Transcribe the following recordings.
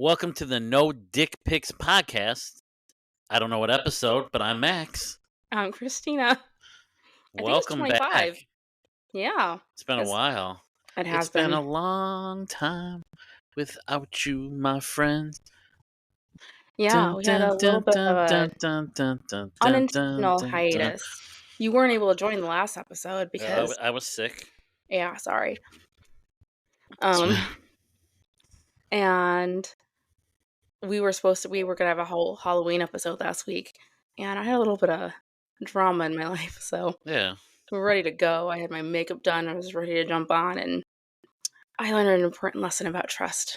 Welcome to the No Dick Pics podcast. I don't know what episode, but I'm Max. I'm Christina. I think it's Welcome 25. back. Yeah, It's been a while. it It's has been been. a long time without you, my friend. Yeah, Dun, we had dun, a little dun, bit of dun, a dun, dun, dun, dun, dun, dun, unintentional dun, dun. hiatus. You weren't able to join the last episode because, I was sick. yeah, sorry. Um, and we were gonna have a whole Halloween episode last week, and I had a little bit of drama in my life, so Yeah. we were ready to go. I had my makeup done. I was ready to jump on, and I learned an important lesson about trust.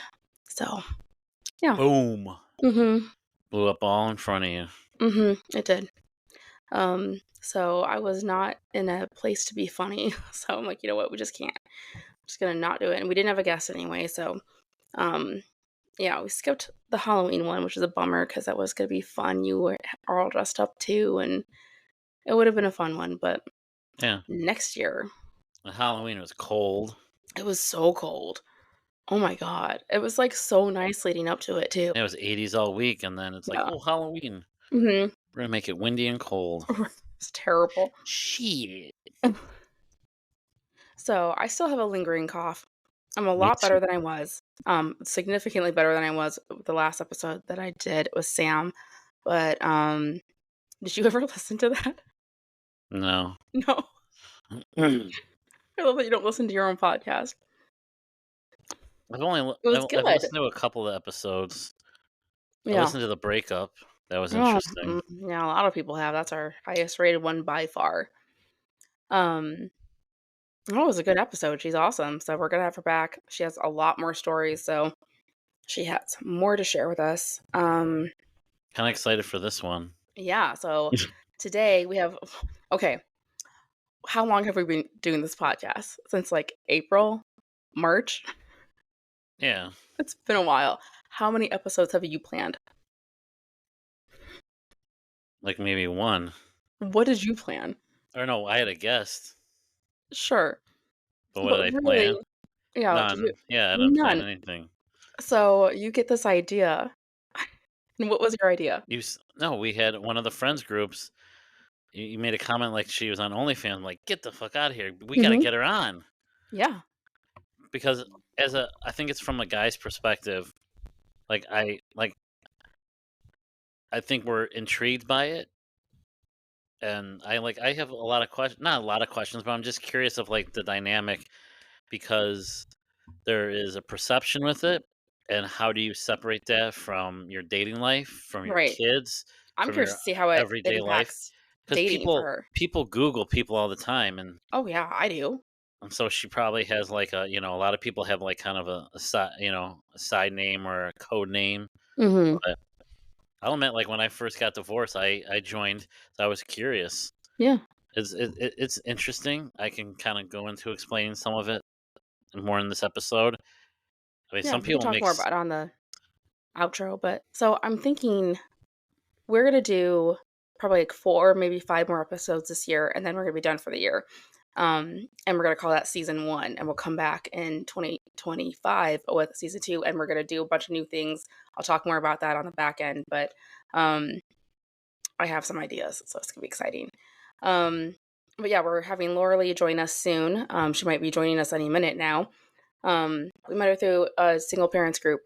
So, yeah. Boom. Mm-hmm. Blew up all in front of you. Mm-hmm. It did. So I was not in a place to be funny. So I'm like, you know what, we just can't. I'm just gonna not do it. And we didn't have a guest anyway, so um yeah, we skipped the Halloween one, which is a bummer because that was gonna be fun. You were all dressed up too, and it would have been a fun one, but Yeah. next year. The Halloween was cold. It was so cold. Oh my god. It was like so nice leading up to it too. It was 80s all week, and then it's like, Yeah. oh, Halloween. Mm-hmm. We're going to make it windy and cold. It's terrible. Shit. So I still have a lingering cough. I'm a Me lot too. better than I was. Significantly better than I was with the last episode that I did with Sam. But did you ever listen to that? No. No. I love that you don't listen to your own podcast. I've only It was I've good. listened to a couple of episodes. I Yeah. listened to the breakup. That was Oh, interesting. yeah, a lot of people have. That's our highest rated one by far. Um, oh, it was a good episode. She's awesome. So we're gonna have her back. She has a lot more stories, so she has more to share with us. Kind of excited for this one. Yeah, so today we have okay. How long have we been doing this podcast? Since like April? March? Yeah. It's been a while. How many episodes have you planned? Like maybe one. What did you plan? Or no, I had a guest. Sure. But what But did I really, plan? yeah, did you None. Yeah, I didn't plan none. anything. So you get this idea. And what was your idea? No, we had one of the friends groups. You made a comment like she was on OnlyFans. I'm like, get the fuck out of here. We got to Mhm. get her on. Yeah. Because I think it's from a guy's perspective. I think we're intrigued by it. And I have a lot of questions, not a lot of questions, but I'm just curious of like the dynamic because there is a perception with it, and how do you separate that from your dating life, from your Right. kids, I'm from curious your to see how it everyday life? impacts Because dating for her. people Google people all the time, and Oh yeah, I do. so she probably has like a lot of people have like kind of a side a side name or a code name. Mhm. But I'll admit, like when I first got divorced, I joined. So I was curious. Yeah. It's interesting. I can kind of go into explaining some of it more in this episode. I mean, Yeah, some we can people talk more mix. about it on the outro, but so I'm thinking we're gonna do probably like 4, maybe 5 more episodes this year, and then we're gonna be done for the year. And we're gonna call that season 1, and we'll come back in 2025 with season 2, and we're gonna do a bunch of new things. I'll talk more about that on the back end, but I have some ideas, so it's gonna be exciting. But yeah, we're having Lauralee join us soon. She might be joining us any minute now. We met her through a single parents group.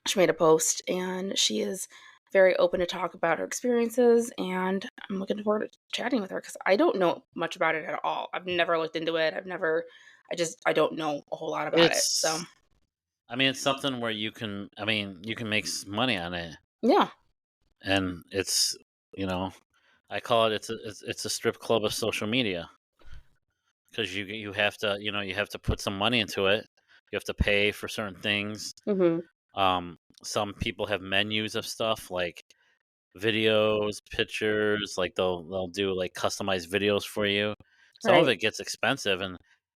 She made a post, and she is very open to talk about her experiences, and I'm looking forward to chatting with her because I don't know much about it at all. I've never looked into it. I don't know a whole lot about it. So I mean, it's something where you can make money on it, yeah, and I call it it's a strip club of social media because you have to you have to put some money into it. You have to pay for certain things. hmm Some people have menus of stuff like videos, pictures, like they'll do like customized videos for you. Some of right, it gets expensive, and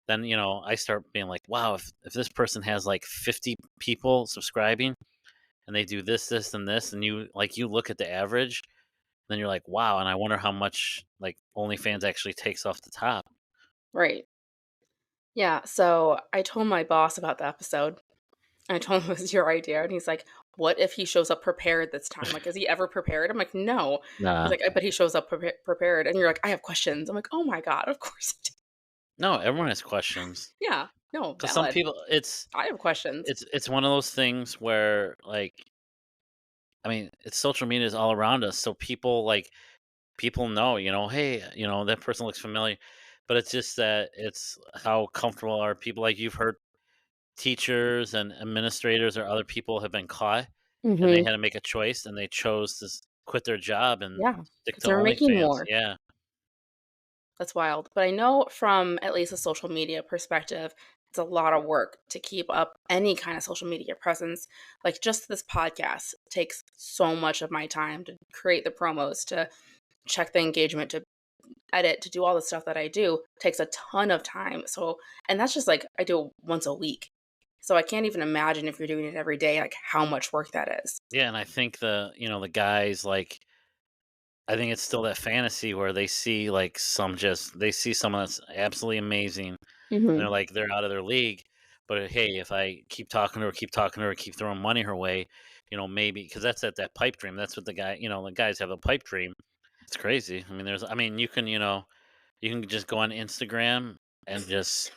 then I start being like, wow, if this person has like 50 people subscribing and they do this and this, and you look at the average, then you're like, wow, and I wonder how much like OnlyFans actually takes off the top. right, yeah. So I told my boss about the episode. I told him it was your idea, and he's like, what if he shows up prepared this time? Like, is he ever prepared? I'm like, no. He's Nah. like, I bet he shows up prepared. And you're like, I have questions. I'm like, oh my God, of course. I do." No, everyone has questions. Yeah, no, Because some valid. people, I have questions. it's one of those things where, like, I mean, it's social media is all around us, so people know, hey, that person looks familiar, but it's just that it's how comfortable are people. Like, you've heard teachers and administrators or other people have been caught, and they Hmm. had to make a choice, and they chose to quit their job and Yeah, stick because to they were making OnlyFans. more. Yeah. That's wild. But I know from at least a social media perspective, it's a lot of work to keep up any kind of social media presence. Like just this podcast takes so much of my time to create the promos, to check the engagement, to edit, to do all the stuff that I do. Takes a ton of time. So, and that's just like I do it once a week. So I can't even imagine if you're doing it every day, like how much work that is. Yeah, and I think the guys, like, I think it's still that fantasy where they see someone that's absolutely amazing, and Hmm. they're out of their league. But hey, if I keep talking to her, keep throwing money her way, maybe because that's that pipe dream. That's what the guys have a pipe dream. It's crazy. I mean, you can just go on Instagram and just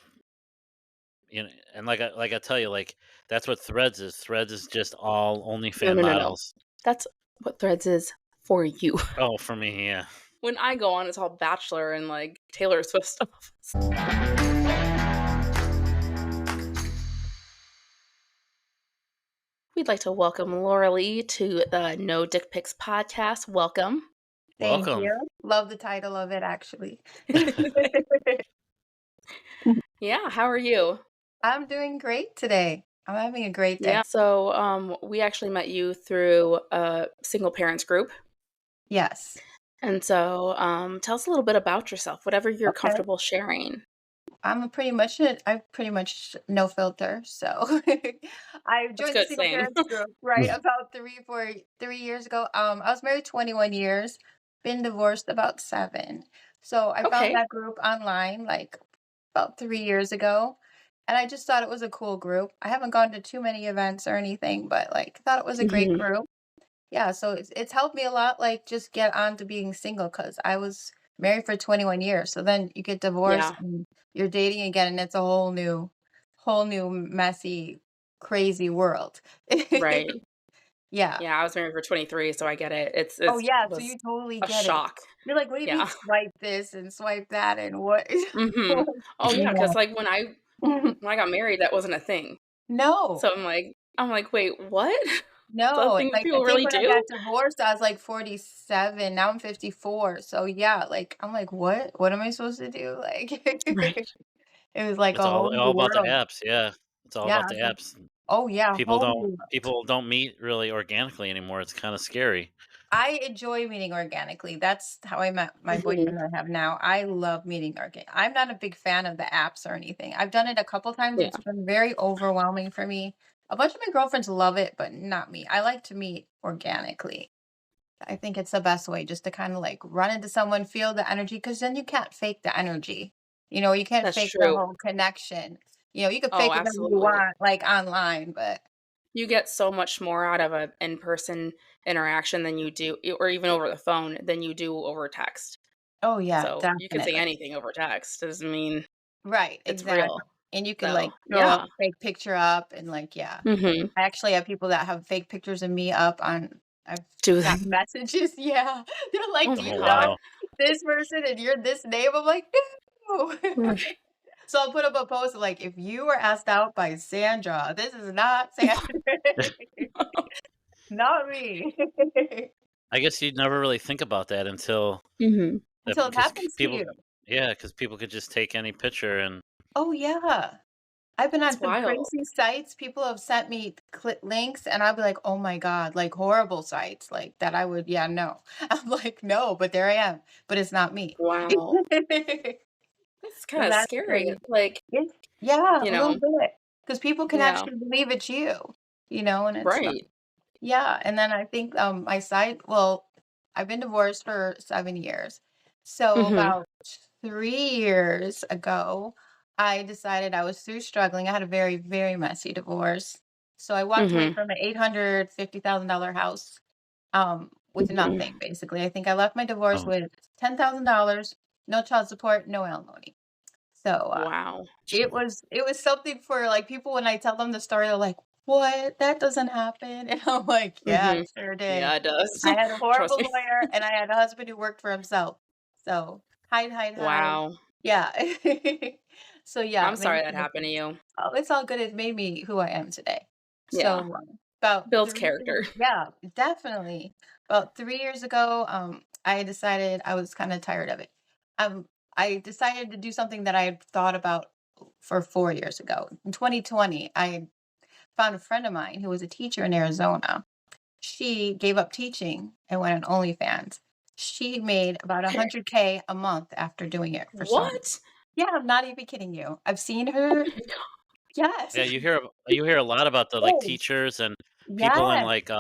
and like I tell you, like, that's what Threads is. Threads is just all No, OnlyFan no, no, no. models. That's what Threads is for you. Oh, for me, yeah. When I go on, it's all Bachelor and, like, Taylor Swift stuff. We'd like to welcome Lauralee to the No Dick Pics podcast. Welcome. Thank Welcome. you. Love the title of it, actually. Yeah, how are you? I'm doing great today. I'm having a great Yeah, day. so, we actually met you through a single parents group, Yes. and so, tell us a little bit about yourself, whatever you're Okay. comfortable sharing. I pretty much no filter. So I That's joined the good, single same. parents group, right, about 3 years ago. I was married 21 years, been divorced about 7. So I found Okay. that group online like about 3 years ago. And I just thought it was a cool group. I haven't gone to too many events or anything, but like thought it was a great Mhm. group. Yeah, so it's helped me a lot, like, just get on to being single because I was married for 21 years, so then you get divorced Yeah, and you're dating again, and it's a whole new messy, crazy world. right. Yeah. Yeah, I was married for 23, so I get it. Oh, It's yeah, so was you totally a get it. shock. You're like, "What do you mean Yeah. swipe this and swipe that and what?" Mhm. Oh, yeah, Yeah. because like, when I got married, that wasn't a thing. No. So I'm like, "Wait, what?" Is that a No, thing that like, I people think really when I do? got divorced, I was, like, 47, now I'm 54, so, yeah, like, I'm like, "What? What am I supposed to do?" Like, Right. it was like It's a whole all new about the world. apps, yeah. It's all Yeah, about I the was like, apps. "Oh, yeah, People whole don't new world." people don't meet really organically anymore, it's kinda scary. I enjoy meeting organically, that's how I met my Mhm. boyfriend I have now. I love meeting I'm not a big fan of the apps or anything. I've done it a couple times, Yeah, it's been very overwhelming for me. A bunch of my girlfriends love it, but not me. I like to meet organically. I think it's the best way just to kinda, like, run into someone, feel the energy, because then you can't fake the energy. You can't that's fake the true. whole connection. You could Oh, fake whatever you absolutely. want, like, online, but You get so much more out of a in-person interaction than you do or even over the phone than you do over text. oh, yeah, So, you can say definitely. anything over text, doesn't mean Right, it's exactly. real. And you can, So, like, throw yeah. up a fake picture up and, like, yeah. Mhm. I actually have people that have fake pictures of me up on I've Do they? gotten messages, yeah. They're like, Oh "Do my you Oh, know god. wow. this person and you're this name?" I'm like, "No." Right. So I'll put up a post of like, "If you were asked out by Sandra, this is not Sandra. Not me." I guess you'd never really think about that until Mhm. Until it happens to people, you. yeah, because people could just take any picture and Oh, yeah. I've been on It's some wild. crazy sites. People have sent me links, and I'll be like, "Oh my god," like horrible sites, like that. I would, yeah, no. I'm like, no, but there I am, but it's not me. Wow. That's So kinda that's scary. crazy. Like, It's, yeah, you a little know bit, because people can yeah. actually believe it's you, and it's not. Right. Yeah, and then I think my side. Well, I've been divorced for 7 years, so Mhm. about 3 years ago, I decided I was through struggling. I had a very, very messy divorce. So I walked away Mhm. from an $850,000 house with Mhm. nothing, basically. I think I left my divorce Oh, with $10,000, no child support, no alimony. So Wow. it was something for like people when I tell them the story, they're like, "What? That doesn't happen." And I'm like, "Yeah, Mhm. it sure Yeah, did." it does. I had a Trust horrible me. lawyer and I had a husband who worked for himself. So hide, hide, hide. Wow. Yeah. So yeah, I'm it made sorry that me happened to you. oh, it's all good. It made me who I am today. Yeah. So about Builds 3 years, character. yeah, definitely. About 3 years ago, I decided I was kind of tired of it. Um, I decided to do something that I had thought about for 4 years ago. In 2020, I found a friend of mine who was a teacher in Arizona. She gave up teaching and went on OnlyFans. She made about Okay. 100K a month after doing it for so long. What? Yeah, I'm not even kidding you. I've seen Oh her. my god. Yes. yeah. You hear a lot about the like Oh, teachers and people in yes. like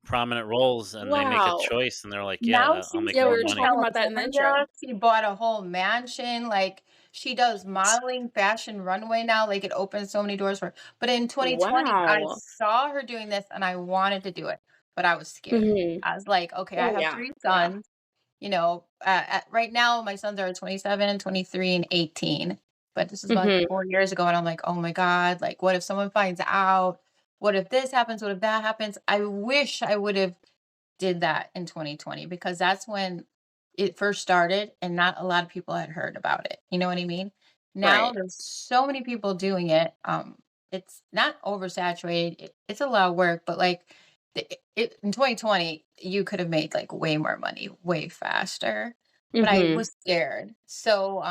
prominent roles, and they make a Wow. choice, and they're like, Now yeah, I'll she's make Yeah, we more living were in money. talking about that in the California. intro. She bought a whole mansion. Like she does modeling, fashion runway now. Like it opens so many doors for her. But in 2020, I Wow. saw her doing this and I wanted to do it, but I was scared. Mhm. I was like, okay, I Oh, have yeah. three Yeah. sons. Right now my sons are 27, 23, and 18. But this is like Mhm. 4 years ago, and I'm like, oh my God, like what if someone finds out? What if this happens? What if that happens? I wish I would have did that in 2020 because that's when it first started and not a lot of people had heard about it. You know what I mean? Now Right. there's so many people doing it. It's not oversaturated. It's a lot of work, but like in 2020, you could have made like way more money, way faster. But I Mhm. was scared. So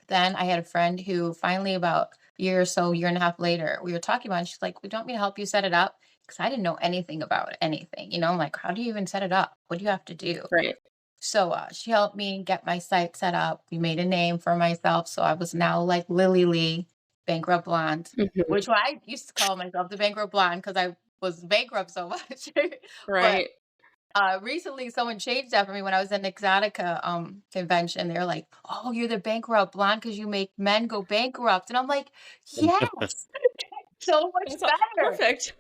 then I had a friend who finally about a year or so, year and a half later, we were talking about it. She's like, "We don't want me to help you set it up." Because I didn't know anything about anything. I'm like, how do you even set it up? What do you have to do? Right. So she helped me get my site set up. We made a name for myself. So I was now like Lily Lee, Bankrupt Blonde, Mhm. which I used to call myself the Bankrupt Blonde because I was bankrupt so much. But Right. recently someone changed that for me when I was at an Exotica convention. They're like, "Oh, you're the Bankrupt Blonde because you make men go bankrupt." And I'm like, yes, so much That's better. perfect.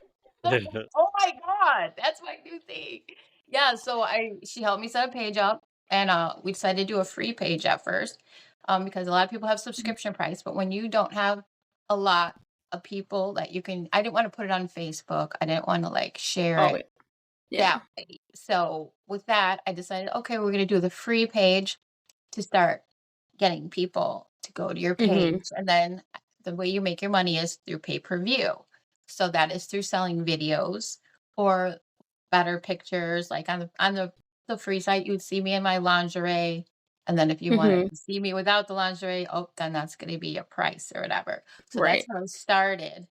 Oh my God, that's my new thing. Yeah, so she helped me set a page up and we decided to do a free page at first. Because a lot of people have Mhm. subscription price, but when you don't have a lot of people that you can I didn't want to put it on Facebook. I didn't want to like share Oh, it yeah. Yeah. that way. So with that, I decided, okay, we're gonna do the free page to start getting people to go to your Mhm. page. And then the way you make your money is through pay-per-view. So that is through selling videos or better pictures. Like on the free site, you'd see me in my lingerie. And then if you wanted Mhm. to see me without the lingerie, oh, then that's going to be a price or whatever. So that's Right. how I started.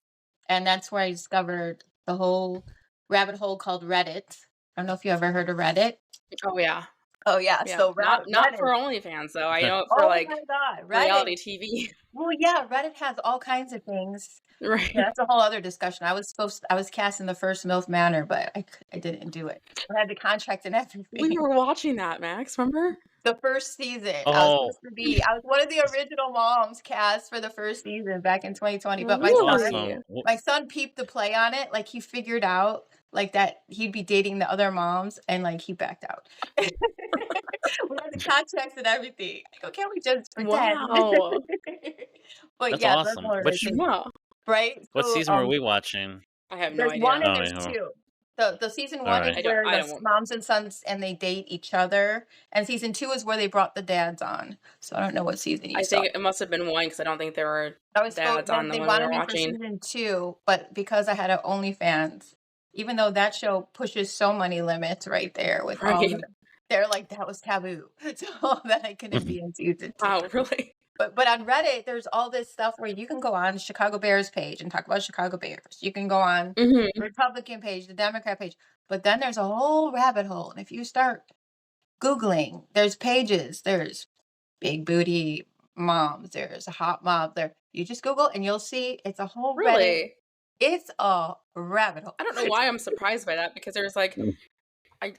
And that's where I discovered the whole rabbit hole called Reddit. I don't know if you ever heard of Reddit. Oh, yeah. Oh yeah, Yeah. so Not for Reddit. OnlyFans, though. I know it for, Oh like, my God, Reddit. reality TV. Well, yeah, Reddit has all kinds of things. Yeah, Right. that's a whole other discussion. I was cast in the first MILF Manor, but I didn't do it. I had the contract and We everything. were watching that, Max, remember? The first season, Oh, I was one of the original moms cast for the first season back in 2020, but that's Really? awesome. my son peeped the play on it, like he figured out like that he'd be dating the other moms and like he backed out. We had the contracts and everything. I go, can't we just pretend? Wow. But That's yeah, that's awesome. all it is. Yeah. Right? What So season were we watching? I have no there's one idea. and Oh, there's yeah. two. The season All one is right. where I the don't moms and sons and they date each other, and season two is where they brought the dads on. So I don't know what season you I saw. think it must have been one because I don't think there were I was dads on the they one we wanted were me for watching. season two, but because I had an OnlyFans, even though that show pushes so many limits right there with all Right. the, they're like that was taboo, so that I couldn't be in season two. Wow, really? But on Reddit, there's all this stuff where you can go on Chicago Bears page and talk about Chicago Bears. You can go on the Mhm. Republican page, the Democrat page, but then there's a whole rabbit hole. And if you start Googling, there's pages, there's big booty moms, there's a hot mom there. You just Google and you'll see it's a whole Reddit. Really? It's a rabbit hole. I don't know why I'm surprised by that because there's like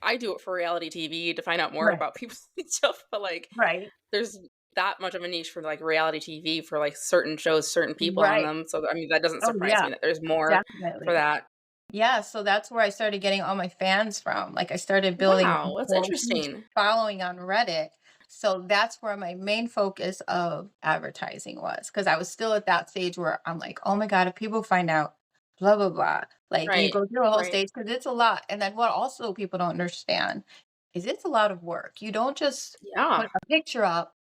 I do it for reality TV to find out more Right. about people and stuff, but like Right. there's that much of a niche for like reality TV for like certain shows, certain people on Right. them. So I mean, that doesn't Oh, surprise yeah, me that there's more for definitely. that. Yeah, so that's where I started getting all my fans from. Like, I started building a Wow, that's whole huge interesting. following on Reddit. So that's where my main focus of advertising was, because I was still at that stage where I'm like, oh my God, if people find out, blah, blah, blah. Like, you Right. go through a whole Right. stage because it's a lot. And then what also people don't understand is it's a lot of work. You don't just Yeah. put a picture up.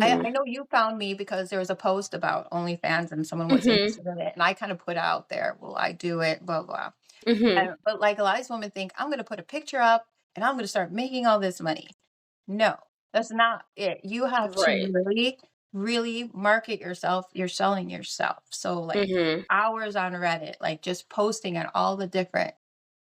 I Mhm. know you found me because there was a post about OnlyFans and someone was Mhm. interested in it. And I kind of put out there, will I do it? Blah, blah. Mhm. But like a lot of these women think, I'm gonna put a picture up and I'm gonna start making all this money. No, that's not it. You have to Right. really, really market yourself. You're selling yourself. So like Mhm. hours on Reddit, like just posting on all the different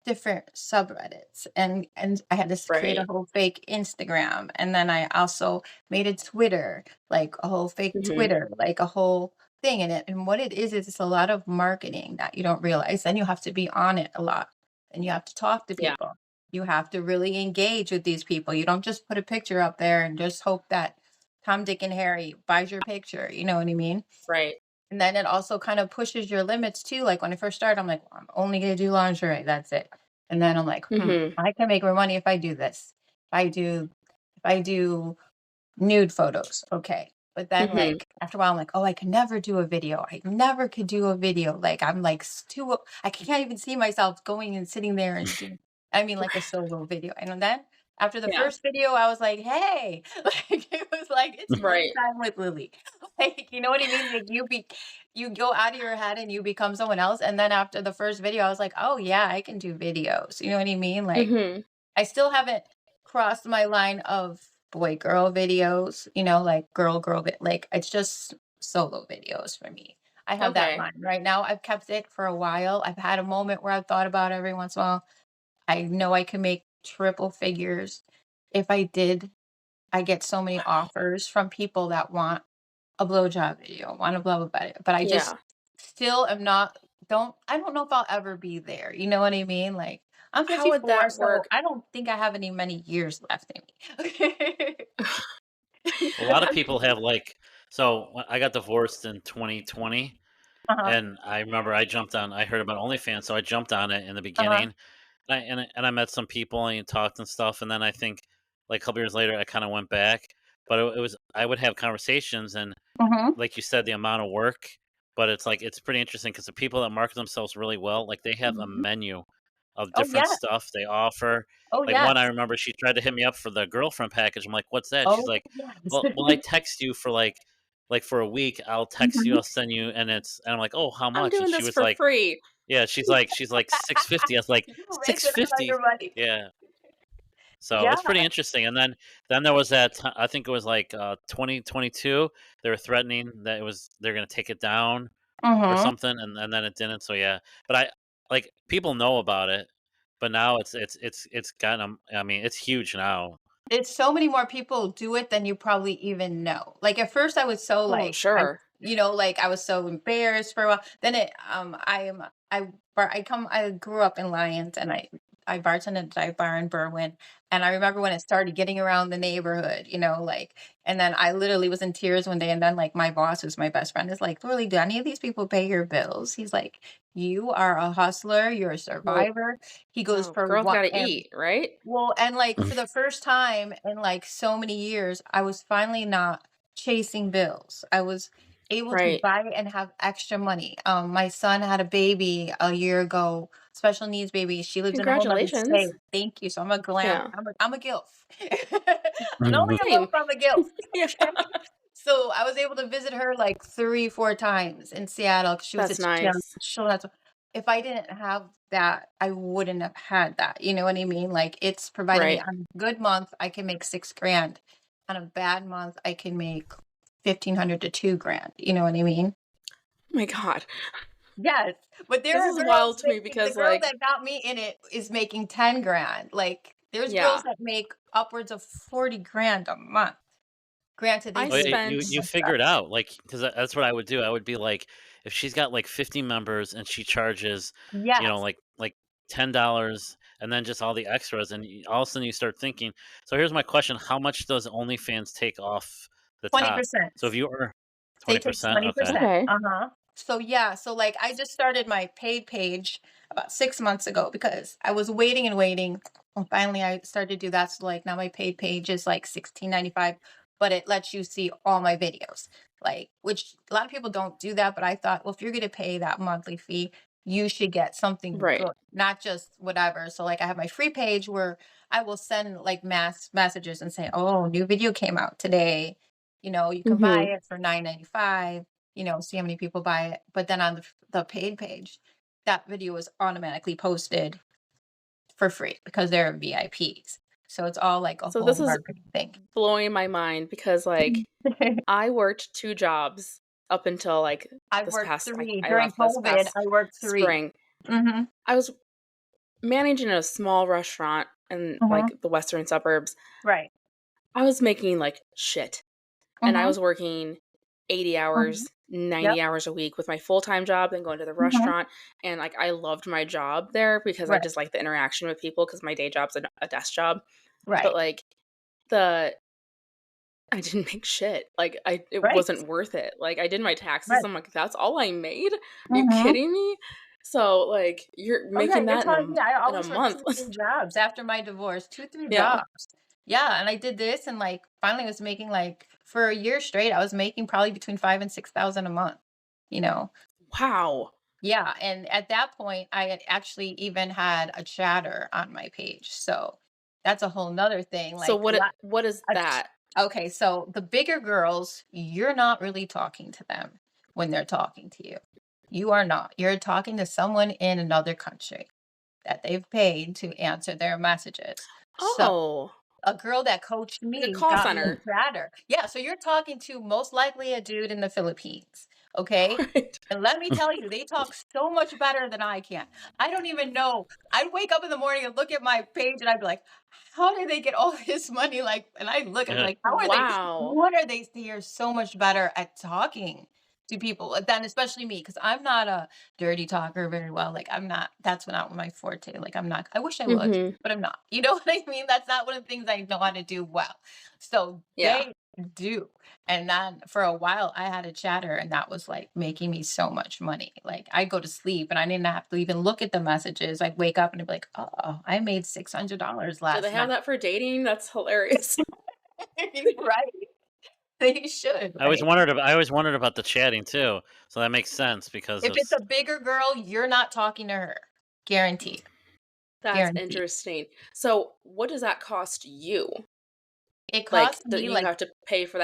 subreddits, and I had to create a Right. whole fake Instagram, and then I also made a Twitter, like a whole fake Mhm. Twitter, like a whole thing in it. And what it is it's a lot of marketing that you don't realize. Then you have to be on it a lot, and you have to talk to Yeah. people. You have to really engage with these people. You don't just put a picture up there and just hope that Tom, Dick, and Harry buys your picture. You know what I mean? Right. And then it also kind of pushes your limits too. Like when I first started, I'm like, "Well, I'm only gonna do lingerie, that's it." And then I'm like, Mhm. I can make more money if I do this. If I do nude photos, okay. But then Mhm. like after a while, I'm like, oh, I can never do a video. I never could do a video. Like I'm like too I can't even see myself going and sitting there and doing I mean like a solo video. And then after the Yeah. first video, I was like, hey, like it was like it's Right. time with Lily. Like, you know what I mean? Like you go out of your head and you become someone else. And then after the first video, I was like, oh yeah, I can do videos. You know what I mean? Like Mhm. I still haven't crossed my line of boy girl videos, like girl like it's just solo videos for me. I have that Okay. line right now. I've kept it for a while. I've had a moment where I've thought about it every once in a while. I know I can make triple figures. If I did, I get so many offers from people that want a blowjob video, want a blah blah blah. But I just Yeah. still am not I don't know if I'll ever be there. You know what I mean? Like I'm How would 54, that so work? I don't think I have any many years left in me. A lot of people have like so when I got divorced in 2020, Uh-huh. and I remember I heard about OnlyFans, so I jumped on it in the Uh-huh. beginning, and I met some people and talked and stuff, and then I think like a couple years later I kind of went back, but it was I would have conversations and Mhm. like you said, the amount of work, but it's like it's pretty interesting because the people that market themselves really well, like they have a Mhm. menu of Oh, different yes. stuff they offer. Oh, Like one, I yes. remember she tried to hit me up for the girlfriend package. I'm like, "What's that?" She's Oh, like, yes. "Well, I text you for like for a week. I'll text you. Mhm. I'll send you." And I'm like, "Oh, how I'm much?" And doing she this was for like, free. "Yeah." She's like 650. I was like, You six making a lot fifty. of money. Yeah. So Yeah. it's pretty interesting. And then there was I think it was like 2022. They were threatening that they're gonna take it down or Mhm. something, and then it didn't. So yeah, but I like people know about it, but now it's gotten. I mean, it's huge now. It's so many more people do it than you probably even know. Like at first I was so Oh, like sure. like I was so embarrassed for a while. Then I grew up in Lyons and I bartended at a dive bar in Berwyn. And I remember when it started getting around the neighborhood, like and then I literally was in tears one day and then like my boss, who's my best friend, is like, Literally, do any of these people pay your bills? He's like, you are a hustler, you're a Well, survivor. He goes no, for girls what gotta eat, right? well, and like for the first time in like so many years, I was finally not chasing bills. I was able to Right. buy and have extra money. My son had a baby a year ago, special needs baby. She lives in a whole nother state. Congratulations. Thank you. So I'm a glam. Yeah. I'm a gilf. I'm not only a Same. milf, I'm a gilf. Yeah. Okay. So I was able to visit her like 3, 4 times in Seattle because she was That's at nice. children's if I didn't have that, I wouldn't have had that. You know what I mean? Like it's providing me Right. on a good month, I can make 6 grand. On a bad month, I can make 1,500 to 2 grand. You know what I mean? Oh my god. Yes. But there This are is girls wild to me making the because, girl like, that got me in it is making 10 grand. Like there's girls yeah, that make upwards of 40 grand a month. Granted, they I Oh yeah, do you spent figure it out, like because that's what I would do. I would be like, if she's got like 50 members and she charges, yes. like $10, and then just all the extras, and all of a sudden you start thinking. So here's my question: how much does OnlyFans take off the top. 20%. So if you earn They take 20%, okay. 20%. Okay. Uh-huh. So yeah, so like I just started my paid page about 6 months ago because I was waiting and waiting. And finally I started to do that. So like now my paid page is like 16.95, but it lets you see all my videos. Like, which a lot of people don't do that, but I thought, well, if you're gonna pay that monthly fee, you should get something Right. good, not just whatever. So like I have my free page where I will send like mass messages and say, oh, new video came out today. You can buy Mhm. it for 9.95, see how many people buy it. But then on the paid page, that video is automatically posted for free because they're VIPs. So it's all like a So whole this is marketing thing. blowing my mind because like I worked 2 jobs up until like I've this worked past three. I During left this COVID, past I worked three. spring. Mm-hmm. I was managing a small restaurant in Mm-hmm. like the western suburbs. Right. I was making like shit. And I Mm-hmm. was working 80 Mm-hmm. hours, Yep. 90 hours a week with my full-time job and going to the Mm-hmm. restaurant. And like I loved my job there because I Right. just like the interaction with people because my day job's a desk job. But Right. like the I didn't make shit. Like it Right. wasn't worth it. Like I did my taxes. Right. I'm like, that's all I made? Are you Mm-hmm. kidding me? So like you're Oh yeah, making you're that telling me I in a always worked month. two, three jobs after my divorce. Two, three Yeah. jobs. Yeah, and I did this and like finally was making like for a year straight, I was making probably between 5 and 6 thousand a month, you know. Wow. Yeah. And at that point I had actually even had a chatter on my page. So that's a whole nother thing. So Like what is a that? okay, so the bigger girls, you're not really talking to them when they're talking to you. You are not. You're talking to someone in another country that they've paid to answer their messages. So Oh, a girl that coached like a me call got me a center. chatter. Yeah, so you're talking to most likely a dude in the Philippines, okay? Right. And let me tell you, they talk so much better than I can. I don't even know. I'd wake up in the morning and look at my page and I'd be like, how did they get all this money? Like, and I look, I'm like, how are they, Wow. what are they are so much better at talking to people than especially me, because I'm not a dirty talker very well. Like I'm not, that's not my forte. Like I'm not, I wish I was, Mhm. but I'm not. You know what I mean? That's not one of the things I know how to do well. So Yeah. they do. And then for a while I had a chatter and that was like making me so much money. Like I'd go to sleep and I didn't have to even look at the messages. I'd wake up and I'd be like, oh, I made $600 Do they last have night. that for dating? That's hilarious. Right. They should, right? I always wondered about the chatting too. So that makes sense because If it's it's a bigger girl, you're not talking to her. Guaranteed. That's Guaranteed. interesting. So, what does that cost you? It Like, cost that me you like have to pay for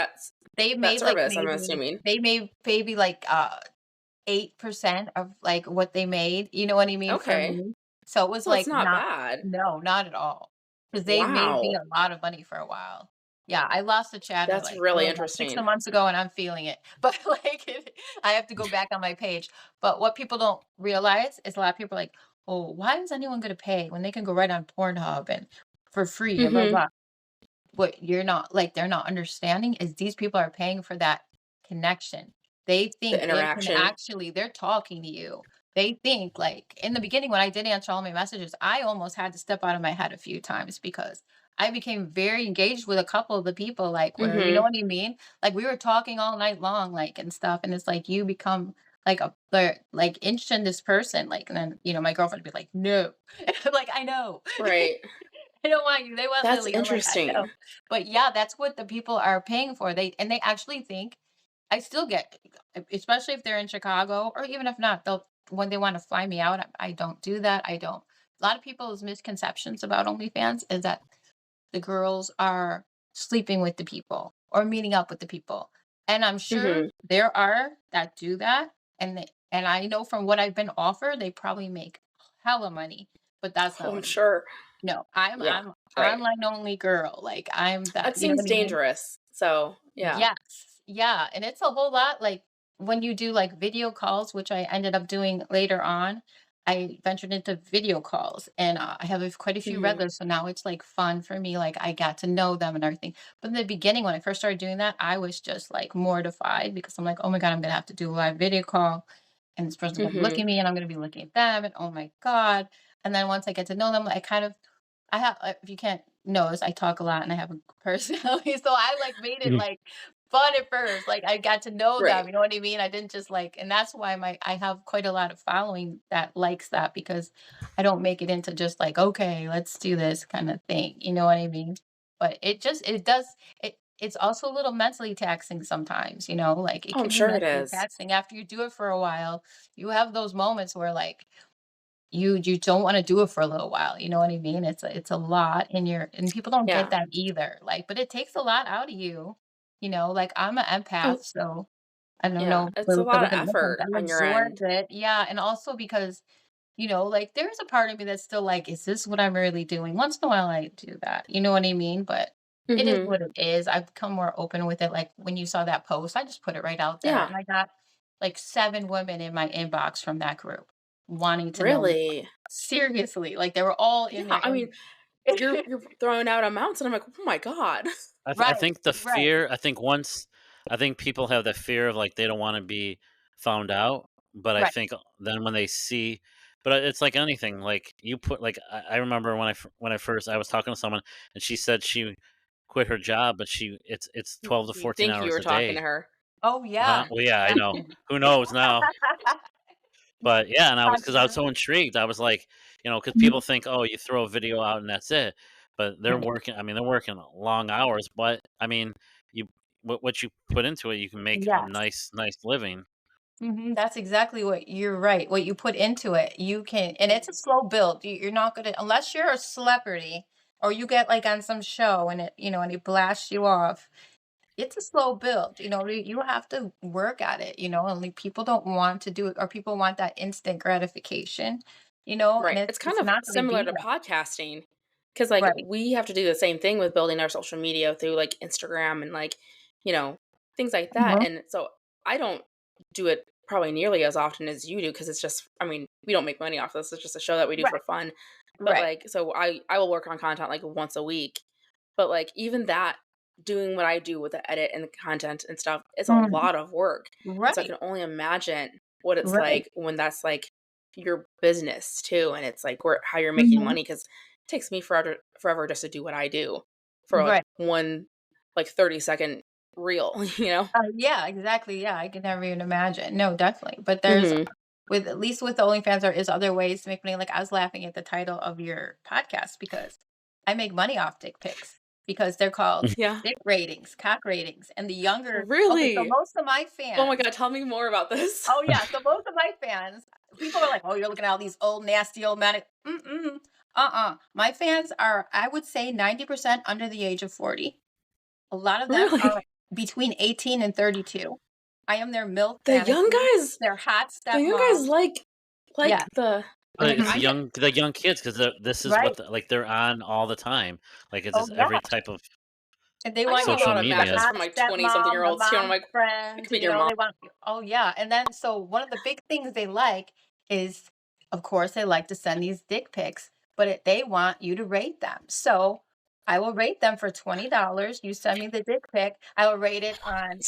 they that made like service, I'm maybe assuming. they made maybe like 8% of like what they made, you know what I mean, for Okay. me. So it was So it's like not not, bad. no, not at all. Because they made me Wow. a lot of money for a while. Yeah, I lost a chatter That's like really about six interesting. months ago and I'm feeling it. But like I have to go back on my page. But what people don't realize is a lot of people are like, oh, why is anyone gonna pay when they can go right on Pornhub and for free and blah Mhm. blah. What you're not like they're not understanding is these people are paying for that connection. They The think they can interaction. actually they're talking to you. They think like in the beginning when I did answer all my messages, I almost had to step out of my head a few times because I became very engaged with a couple of the people, like where you know Mhm. what I mean? Like we were talking all night long, like and stuff. And it's like you become like like interested in this person. Like and then, my girlfriend would be like, no. I'm like, I know. Right. They don't want you. They want That's Lily. I'm like, I know. interesting. But yeah, that's what the people are paying for. They actually think I still get, especially if they're in Chicago or even if not, they'll when they want to fly me out. I don't do that. I don't. A lot of people's misconceptions about OnlyFans is that the girls are sleeping with the people or meeting up with the people. And I'm sure Mhm. there are that do that. And I know from what I've been offered, they probably make hella money. But that's Oh, not I'm what sure. no, I'm Yeah. I'm Right. online only girl. Like I'm that, That you know seems what I mean? dangerous. So, yeah. Yes. Yeah, and it's a whole lot like when you do like video calls, which I ended up doing later on. I ventured into video calls and I have quite a few Mhm. regulars, so now it's like fun for me. Like I got to know them and everything. But in the beginning, when I first started doing that, I was just like mortified because I'm like, oh my God, I'm gonna have to do a live video call and this person's gonna be looking Mhm. at me and I'm gonna be looking at them and oh my God. And then once I get to know them, I kind of if you can't notice, I talk a lot and I have a personality, so I like made it Mhm. like fun at first. Like I got to know them, Right. you know what I mean? I didn't just like, and that's why I have quite a lot of following that likes that because I don't make it into just like, okay, let's do this kind of thing. You know what I mean? But it does it's also a little mentally taxing sometimes, you know, like it Oh, I'm can be sure it mentally is. taxing after you do it for a while. You have those moments where like you don't wanna do it for a little while, you know what I mean? It's a lot and you're and people don't get Yeah. that either, like, but it takes a lot out of you know, like, I'm an Oh, empath, so I don't yeah. know It's for a for lot the of difference. effort I on your absorb end. it, yeah, and also because, you know, like, there's a part of me that's still like, "Is this what I'm really doing?" Once in a while, I do that, you know what I mean? But it is Mhm. what it is. I've become more open with it, like, when you saw that post, I just put it right out there, Yeah. and I got, like, 7 women in my inbox from that group wanting to know more. Really? Seriously, like, they were all in Yeah, there I and mean, you're throwing out amounts, and I'm like, "Oh my god." I right, think the right, fear. I think people have the fear of like they don't want to be found out. But I right. think then when they see, but it's like anything. Like you put like I remember when I first I was talking to someone and she said she quit her job, but it's 12 to You 14 think you hours were a talking to day. her. Oh, Huh? yeah, Well, yeah, I know. definitely. Who knows now? But yeah, and because I was Uh-huh. so intrigued, I was like, because Mhm. people think, oh, you throw a video out and that's it, but they're Right. working. I mean, they're working long hours, but I mean, you what you put into it, you can make a Yes. nice living. Mhm, that's exactly what you're right, what you put into it, you can and it's a slow build, you're not gonna unless you're a celebrity or you get, like, on some show and it you know, and it blasts you off, it's a slow build, you know, you have to work at it, you know, and, like, people don't want to do it or people want that instant gratification, you know, and Right. It's kind it's of not gonna similar be to that. podcasting, because like, Right. we have to do the same thing with building our social media through, like, Instagram and, like, you know, things like that, Mhm. and so I don't do it probably nearly as often as you do, because it's just I mean, we don't make money off this, it's just a show that we do for Right, fun, but, right. like so I will work on content, like, once a week, but, like, even that, doing what I do with the edit and the content and stuff, is a Mhm. lot of work, and so I Right, can only imagine what it's right. like when that's, like, your business too, and it's like where how you're making Mhm. money because it takes me forever just to do what I do for like Right. one like 30-second reel, you know? Yeah, exactly. Yeah, I can never even imagine. No, definitely. But there's Mhm. with at least with OnlyFans, there is other ways to make money. Like I was laughing at the title of your podcast because I make money off dick pics because they're called Yeah. dick ratings, cock ratings, and the younger. Okay, so Really? most of my Oh my fans. god, tell me more about this. Oh yeah, so most of my fans, people are like, "Oh, you're looking at all these old nasty old men." Mm-mm. My fans are, I would say, 90% under the age of 40. A lot of them are Really? between 18 and 32. I am their MILF The young fantasy, guys their hot the young guys stepmom. like Yeah, the But like it's mhm, I the young kids because this is right. what like they're on all the time. Like it's Oh, just every yeah, type of and they I want get a social lot of the media. messages hot from like 20 something year stepmom, the olds too, and I'm mom's like, I friend, could be you your know, mom. they want oh, yeah, and then so one of the big things they like is, of course, they like to send these dick pics, but they want you to rate them. So, I will rate them for $20. You send me the dick pic, I will rate it on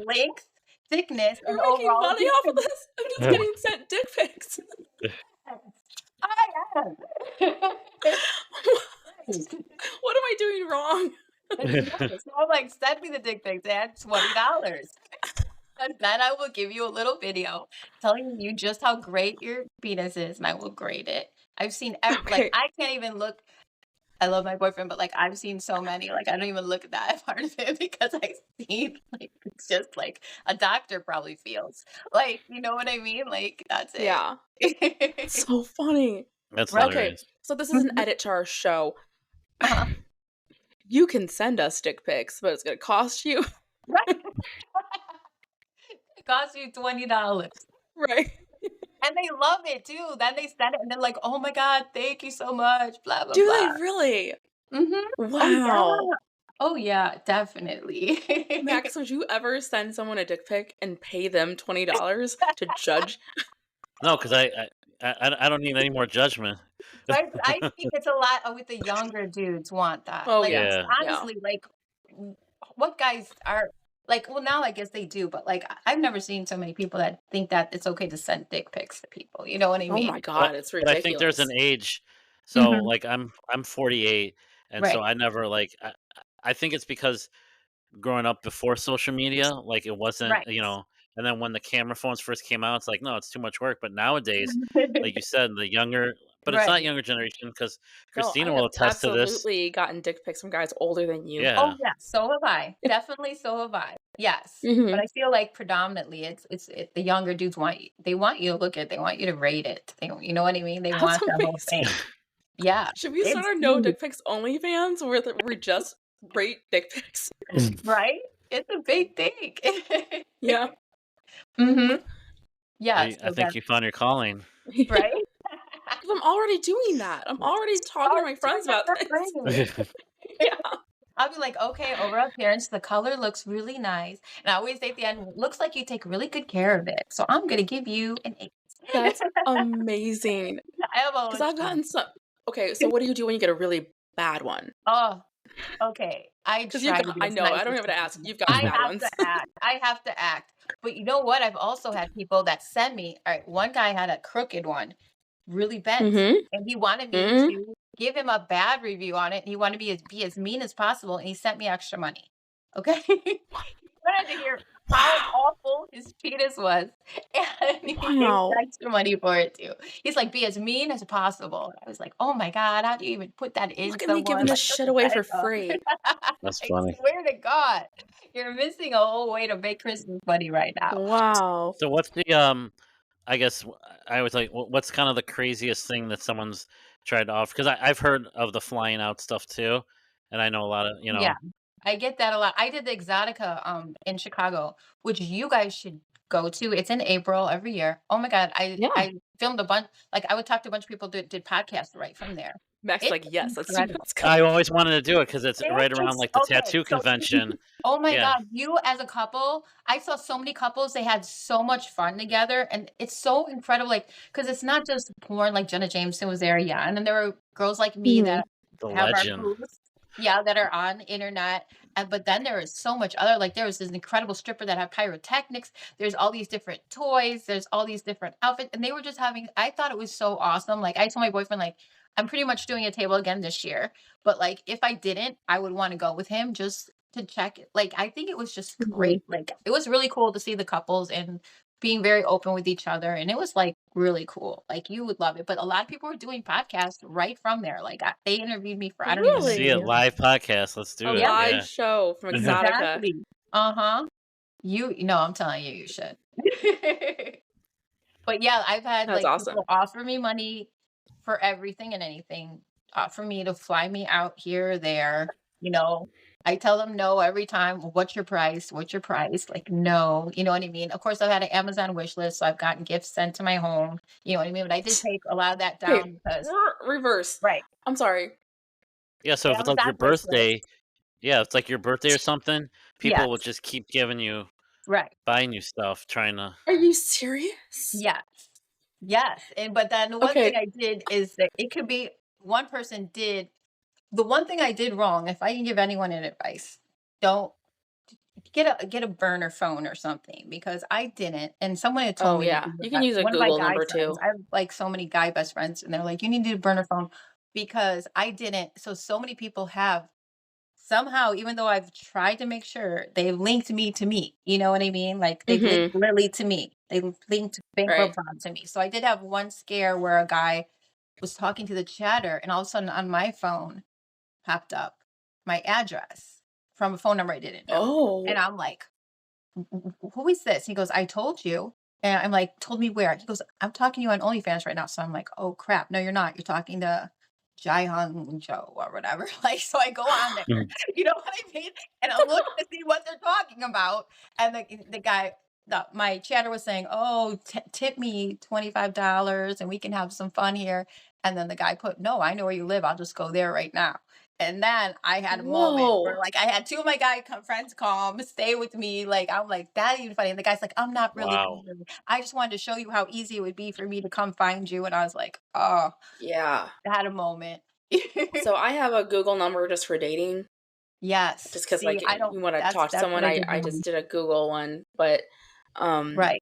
length, thickness, and You're making overall money off of appearance. this? I'm just getting sent dick pics. I am. What am I doing wrong? Yes. So I'm like, send me the dick pics at $20. And then I will give you a little video telling you just how great your penis is, and I will grade it. I've seen like Okay. I can't even look. I love my boyfriend, but like I've seen so many, like I don't even look at that part of it because I've seen like it's just like a doctor probably feels. Like, you know what I mean? Like that's Yeah. it. So funny. That's Right. Okay, hilarious. so this is an Mhm. edit to our show. Uh-huh. You can send us dick pics, but it's gonna cost you. Right. It costs you $20. Right. And they love it too. Then they send it and they're like, "Oh my god, thank you so much, blah, blah, Do blah." they really? Mhm. Oh, Wow. yeah. Oh, yeah, definitely. Max, would you ever send someone a dick pic and pay them $20 to judge? No, because I don't need any more judgment. Right? I think it's a lot with the younger dudes want that. Oh, Like, yeah. Yeah. Yeah. honestly, like, what guys are like, well, now I guess they do, but, like, I've never seen so many people that think that it's okay to send dick pics to people, you know what I Oh my mean? But god, it's but I think there's an ridiculous. age. So Mhm. like I'm 48, and so Right. I never like I think it's because growing up before social media, like it wasn't, Right. and then when the camera phones first came out, it's like, no, it's too much work. But nowadays, like you said, the younger, but it's not Right. younger generation because No, I Christina will have attest to this. absolutely gotten dick pics from guys older than you. Oh, Yeah. yeah, so have I. Definitely so have I. Yes. But Mhm. I feel like predominantly the younger dudes they want you to look at, they want you to rate it. You know what I mean? They That's want the whole amazing. thing. Yeah. Should we start It's our no huge, dick pics OnlyFans where we just rate dick pics? right? It's a big thing. Yeah. Mhm. Yeah, I so think that's you found your calling. right? 'Cause I'm already doing that. I'm already talking to Start my doing friends it about for this. free. Yeah. I'll be like, "Okay, over appearance, the color looks really nice." And I always say at the end, "Looks like you take really good care of it, so I'm gonna give you an 8." That's amazing. I have all 'Cause the I've time. gotten some. Okay, so what do you do when you get a really bad one? Oh, okay. I 'Cause you've try to got be I as know, nice I don't as even have to ask. possible. You've gotten I bad have to ones. act. I have to act. But you know what? I've also had people that send me all right, one guy had a crooked one, really bent, Mhm. and he wanted me Mhm. to give him a bad review on it, and he wanted me to be as mean as possible, and he sent me extra money. Okay? He wanted to hear how Wow. awful his penis was, and he gave me Wow. extra money for it too. He's like, "Be as mean as possible." I was like, "Oh my god, how do you even put that in Look at me giving someone?" this Like, shit shut the away heck for up. free. That's I funny. swear to God, you're missing a whole way to make Christmas money right now. Wow. So what's the I guess I was like, what's kind of the craziest thing that someone's tried to offer? Because I've heard of the flying out stuff too, and I know a lot of Yeah, I get that a lot. I did the Exotica, in Chicago, which you guys should go to. It's in April every year. Oh my god, Yeah. I filmed a bunch like, I would talk to a bunch of people that did podcasts right from there. Max is It's like, "Yes, incredible. let's go." I always wanted to do it because it's It right around is like the okay, tattoo so convention. oh my Yeah, god, you as a couple, I saw so many couples, they had so much fun together, and it's so incredible, like, because it's not just porn, like Jenna Jameson was there, yeah, and then there were girls like me Mhm. that the have our legend. booths, yeah, that are on the internet, and but then there is so much other like, there was this incredible stripper that had pyrotechnics, there's all these different toys, there's all these different outfits, and they were just having I thought it was so awesome, like, I told my boyfriend, like, "I'm pretty much doing a table again this year, but, like, if I didn't, I would wanna go with him just to check it." Like, I think it was just Mhm. great, like, it was really cool to see the couples and being very open with each other, and it was, like, really cool, like, you would love it, but a lot of people were doing podcasts right from there, like, they interviewed me for I don't even know Let's see it Really? live podcast. Let's A do it. yeah, live Yeah. show from Exotica. exactly. Uh-huh. No, I'm telling you, you should. But, yeah, I've had, That's like, awesome. people offer me money for everything and anything, offer me to fly me out here or there, you know? I tell them no every time, "What's your price? What's your price?" Like, "No," you know what I mean? Of course, I've had an Amazon wish list, so I've gotten gifts sent to my home, you know what I mean? But I did take a lot of that Wait, down because reverse. right, I'm sorry. Yeah. So if it's like Amazon your wish list. birthday, yeah, it's like your birthday or something. People will Yes, just keep giving you, right. buying you stuff, trying to. Are you serious? Yes. Yes, and but then the one thing Okay. I did is that it could be one person did the one thing I did wrong, if I can give anyone an advice, don't get a burner phone or something because I didn't, and someone had told Oh, me to yeah. do You can that. use a One of my Google guy number friends, too. I have like so many guy best friends, and they're like, "You need to do a burner phone," because I didn't. So many people have somehow, even though I've tried to make sure, they've linked me to me. You know what I mean? Like they've linked Mhm. Lily to me. They linked Right. Bankrupt Ron to me. So I did have one scare where a guy was talking to the chatter, and all of a sudden on my phone popped up my address from a phone number I didn't know. And Oh. I'm like, Who is this?" He goes, "I told you." And I'm like, "Told me where?" He goes, "I'm talking to you on OnlyFans right now." So I'm like, "Oh crap. No, you're not. You're talking to Jai Hung Joe or whatever." Like, so I go on there, Mm. you know what I mean? And I'm looking to see what they're talking about. And the guy, my chatter was saying, "Oh, tip me $25 and we can have some fun here." And then the guy put, "No, I know where you live. I'll just go there right now." And then I had a moment where, Whoa. like, I had 2 of my friends come, stay with me, like, I'm like, "That even funny," and the guy's like, "I'm not really Wow. hungry. I just wanted to show you how easy it would be for me to come find you," and I was like, "Oh," Yeah. I had a moment. So I have a Google number just for dating, Yes. just because See, like, I don't you wanna talk to that's what someone, I I did I just wrong. did a Google one, but, um, Right.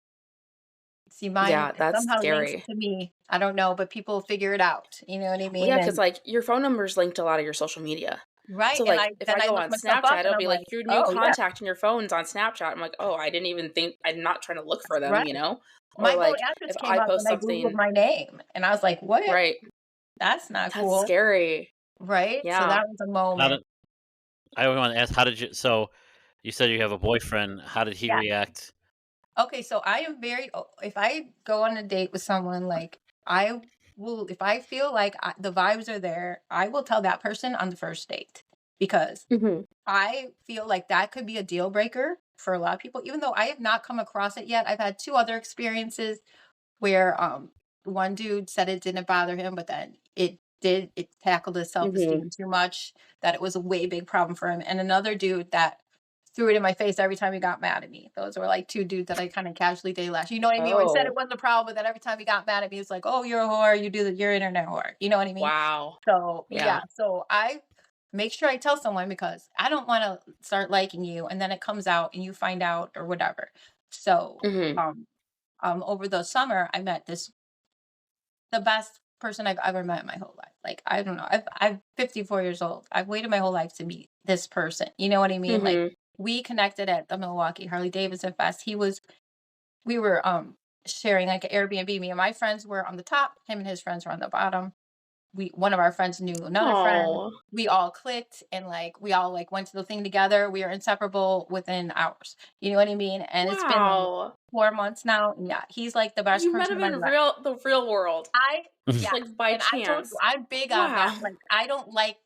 See, mine yeah, that's somehow links scary. to me. I don't know, but people figure it out, you know what I Well, mean? yeah, because And like, your phone number's linked to a lot of your social media. Right, So, and like, if then I I go look on myself Snapchat, up and it'll I'm be like, like, "Your new "Oh, yeah, contact in your phone's on Snapchat." I'm like, "Oh, I didn't even think I'm not trying to look for them," you right." know? Or, My whole like, address if came I up post when I Googled something my name, and I was like, "What? right. That's not That's cool." scary. Right? So Yeah. that was a How moment. did I want to ask? How did you? So you said you have a boyfriend. How did he Yeah. react? Okay, so I am very if I go on a date with someone, like, I will if I feel like the vibes are there, I will tell that person on the first date because Mhm. I feel like that could be a deal breaker for a lot of people, even though I have not come across it yet. I've had 2 other experiences where, one dude said it didn't bother him, but then it tackled his Mhm. self-esteem too much, that it was a way big problem for him, and another dude that threw it in my face every time he got mad at me. Those were, like, 2 dudes that I kinda casually dated last, you know what I mean? Or he said it Oh, wasn't a problem, but then every time he got mad at me, it's like, "Oh, you're a whore, you're internet whore." You know what I mean? wow. So, yeah, Yeah. so I make sure I tell someone because I don't wanna start liking you, and then it comes out and you find out or whatever. So, Mhm. over the summer, I met the best person I've ever met in my whole life. Like, I don't know, I'm 54 years old. I've waited my whole life to meet this person, you know what I mean? Like, Mhm. we connected at the Milwaukee Harley Davidson Fest. We were, sharing, like, an Airbnb. Me and my friends were on the top, him and his friends were on the bottom. We One of our friends knew another friend. Oh, We all clicked and, like, we all, like, went to the thing together. We are inseparable within hours. You know what I mean? And it's been, like, wow. 4 months now. And yeah, he's, like, the best You met person him I've in ever met. the real world, I just, Yes, like, by and I told you chance. I'm big on that. Wow. Like, I don't like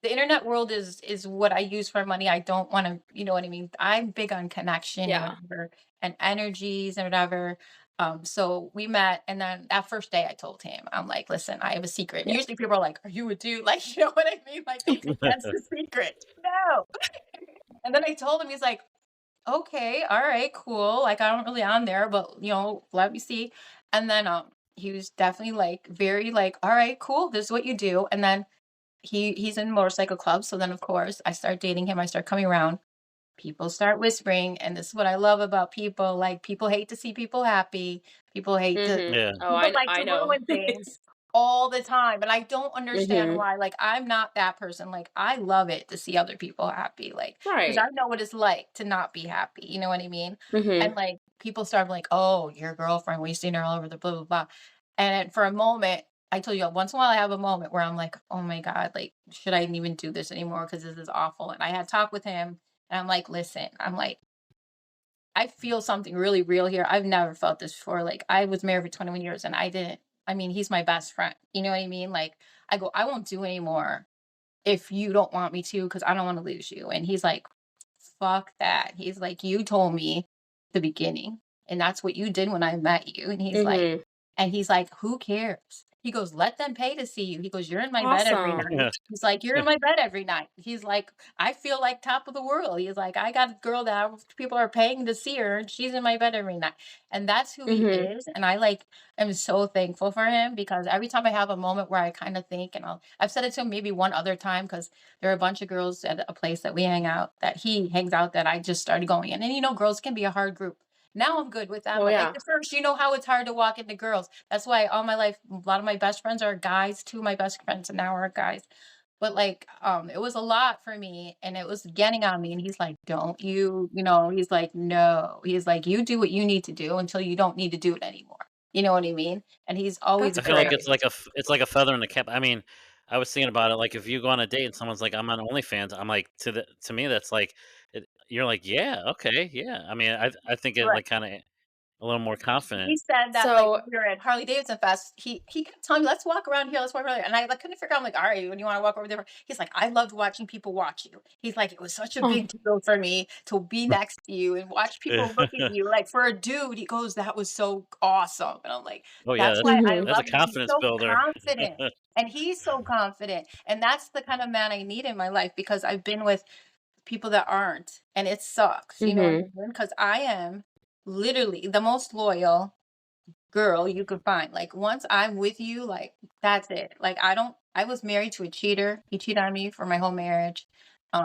the internet world is what I use for money. I don't wanna, you know what I mean? I'm big on connection and Yeah. whatever, and energies and whatever. So we met, and then that first day I told him, I'm like, "Listen, I have a secret." Yeah. Usually people are like, "Are you a dude?" Like, you know what I mean? Like, they think that's the secret. No. And then I told him, he's like, "Okay, all right, cool. Like, I don't really on there, but, let me see." And then, he was definitely, like, very, like, "All right, cool. This is what you do." And then he's in motorcycle club, so then, of course, I start dating him, I start coming around. People start whispering, and this is what I love about people, like, people hate to see people happy. People hate to Mhm. Yeah. Oh, People like to I know. ruin things all the time, and I don't understand Mhm. why. Like, I'm not that person. Like, I love it to see other people happy, like, because Right. I know what it's like to not be happy, you know what I mean? And, Mhm. like, people start like, "Oh, your girlfriend, we seen her all over the blah, blah, blah." And for a moment, I told you, once in a while, I have a moment where I'm like, "Oh my god, like, should I even do this anymore? Because this is awful." And I had talked with him, and I'm like, "Listen," I'm like, I feel something really real here. I've never felt this before. Like, I was married for 21 years and I didn't. I mean, he's my best friend. You know what I mean? Like, I go, I won't do anymore if you don't want me to, because I don't want to lose you. And he's like, fuck that. He's like, you told me the beginning, and that's what you did when I met you. Mhm. And he's like, who cares? He goes, let them pay to see you. He goes, you're in my bed every Awesome. night. He's like, you're in my bed every night. He's like, I feel like top of the world. He's like, I got a girl that people are paying to see her, and she's in my bed every night. And that's who he Mhm. is. And I like am so thankful for him because every time I have a moment where I kind of think, and I've said it to him maybe one other time because there are a bunch of girls at a place that we hang out that he hangs out that I just started going in. And girls can be a hard group. Now I'm good with them, Oh, but like yeah. the first, you know how it's hard to walk into girls. That's why all my life, a lot of my best friends are guys. Two of my best friends now are guys. But like, it was a lot for me, and it was getting on me. And he's like, "Don't you, He's like, "No." He's like, "You do what you need to do until you don't need to do it anymore." You know what I mean? And he's always That's I feel like encouraged. great. it's like a feather in the cap. I mean, I was thinking about it. Like if you go on a date and someone's like, "I'm on OnlyFans," I'm like, to me, that's like, you're like, "Yeah, okay, yeah." I mean, I think it like kind of a little more He confident. said that, like, So when we were at Harley Davidson Fest, he kept telling me, "Let's walk around here, let's walk around here," and I, like, couldn't figure out, I'm like, "Alright, when you wanna walk over there?" He's like, "I loved watching people watch you." He's like, "It was such a oh, big deal for me to be next to you and watch people look at you." Like, for a dude, he goes, "That was so awesome." And I'm like, Oh yeah, "That's why I mhm. that's a love him." He's confidence so builder. confident, and he's so confident, and that's the kind of man I need in my life because I've been with people that aren't, and it sucks, you know what I Mhm. mean? Because I am literally the most loyal girl you could find. Like, once I'm with you, like, that's it. Like, I was married to a cheater. He cheated on me for my whole marriage.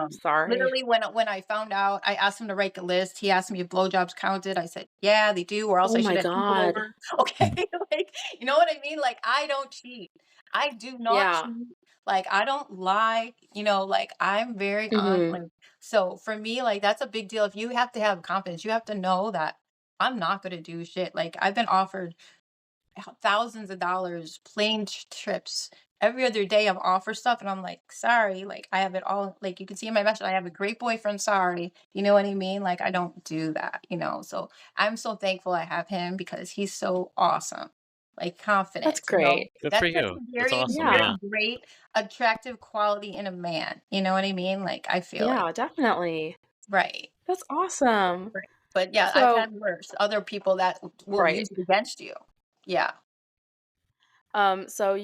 Sorry. Literally when I found out, I asked him to write a list. He asked me if blowjobs counted. I said, "Yeah, they do, or else Oh I should my have people god. over." Okay? Like, you know what I mean? Like, I don't cheat. I do not Yeah. cheat. Like, I don't lie, like, I'm very on, Mhm. like, so for me, like, that's a big deal. If you have to have confidence, you have to know that I'm not gonna do shit. Like, I've been offered thousands of dollars, plane trips. Every other day I'm offered stuff and I'm like, sorry, like I have it all. Like you can see in my message, I have a great boyfriend. Sorry. You know what I mean? Like I don't do that. So I'm so thankful I have him because he's so awesome. Like That's confidence, great. Good for that's such a you. That's very, awesome. very Yeah. Yeah. great, attractive quality in a man. You know what I mean? Like I feel like, Yeah, definitely. right. That's awesome. Right. But yeah, I've So had worse. Other people that will right. use it against you. Yeah. So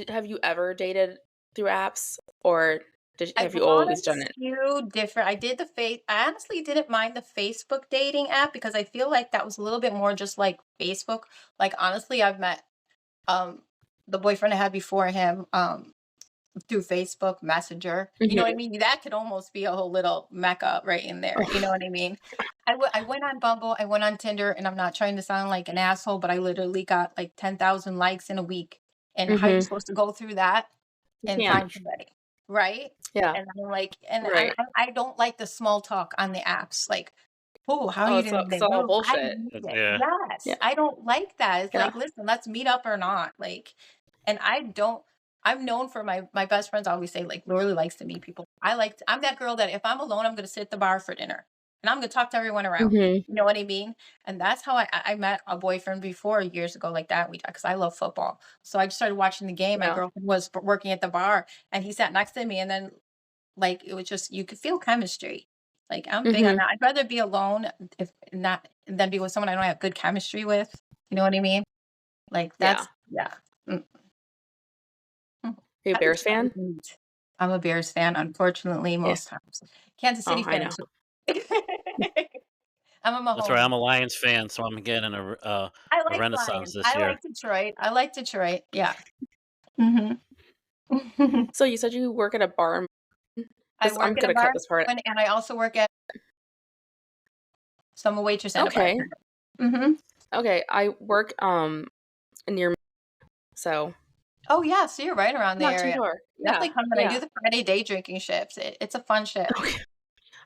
have you ever dated through apps, or I've have you gone on always a done it? few different I did the face I honestly didn't mind the Facebook dating app because I feel like that was a little bit more just like Facebook. Like honestly, I've met um the boyfriend I had before him through Facebook Messenger. You know what I Mhm. mean? That could almost be a whole little mecca right in there. You know Oh, what I mean? I went on Bumble, I went on Tinder, and I'm not trying to sound like an asshole, but I literally got like 10,000 likes in a week. And how are you mhm. supposed to go through that You and can't. find somebody, right? Yeah. And I'm like, and Right. I don't like the small talk on the apps. Like, oh, how are Oh, you it's doing all, today? it's all No, I bullshit. hate it. Yeah. Yes, Yeah. I don't like that. It's Yeah. like, listen, let's meet up or not. Like, and I don't. I'm known for my best friends always say like Lauralee likes to meet people. I'm that girl that if I'm alone, I'm gonna sit at the bar for dinner and I'm gonna talk to everyone around me. Mhm. You know what I mean? And that's how I met a boyfriend before years ago like that. We because I love football, so I just started watching the game. My Yeah. girlfriend was working at the bar, and he sat next to me, and then like it was just you could feel chemistry. Like I'm big on Mhm. that. I'd rather be alone if not than be with someone I don't have good chemistry with. You know what I mean? Like Yeah. that's yeah. Mm. Are you a How did Bears you guys fan? meet? I'm a Bears fan, unfortunately, Yeah. most times. Kansas Oh, City I fan know. too. I'm a That's right. Mahomes. I'm a Lions fan, so I'm getting I a like renaissance Lions. this I year. like Detroit. I like Detroit. Yeah. Hmm. So you said you work at a bar. I I'm work at a gonna bar cut this part. and I also work at so I'm a waitress and a Okay. bartender. Hmm. Okay. I work near, so Oh yeah, so you're right around the not too area. far. Yeah. Definitely come when I do Yeah. the Friday day drinking shifts. It's a fun shift Okay.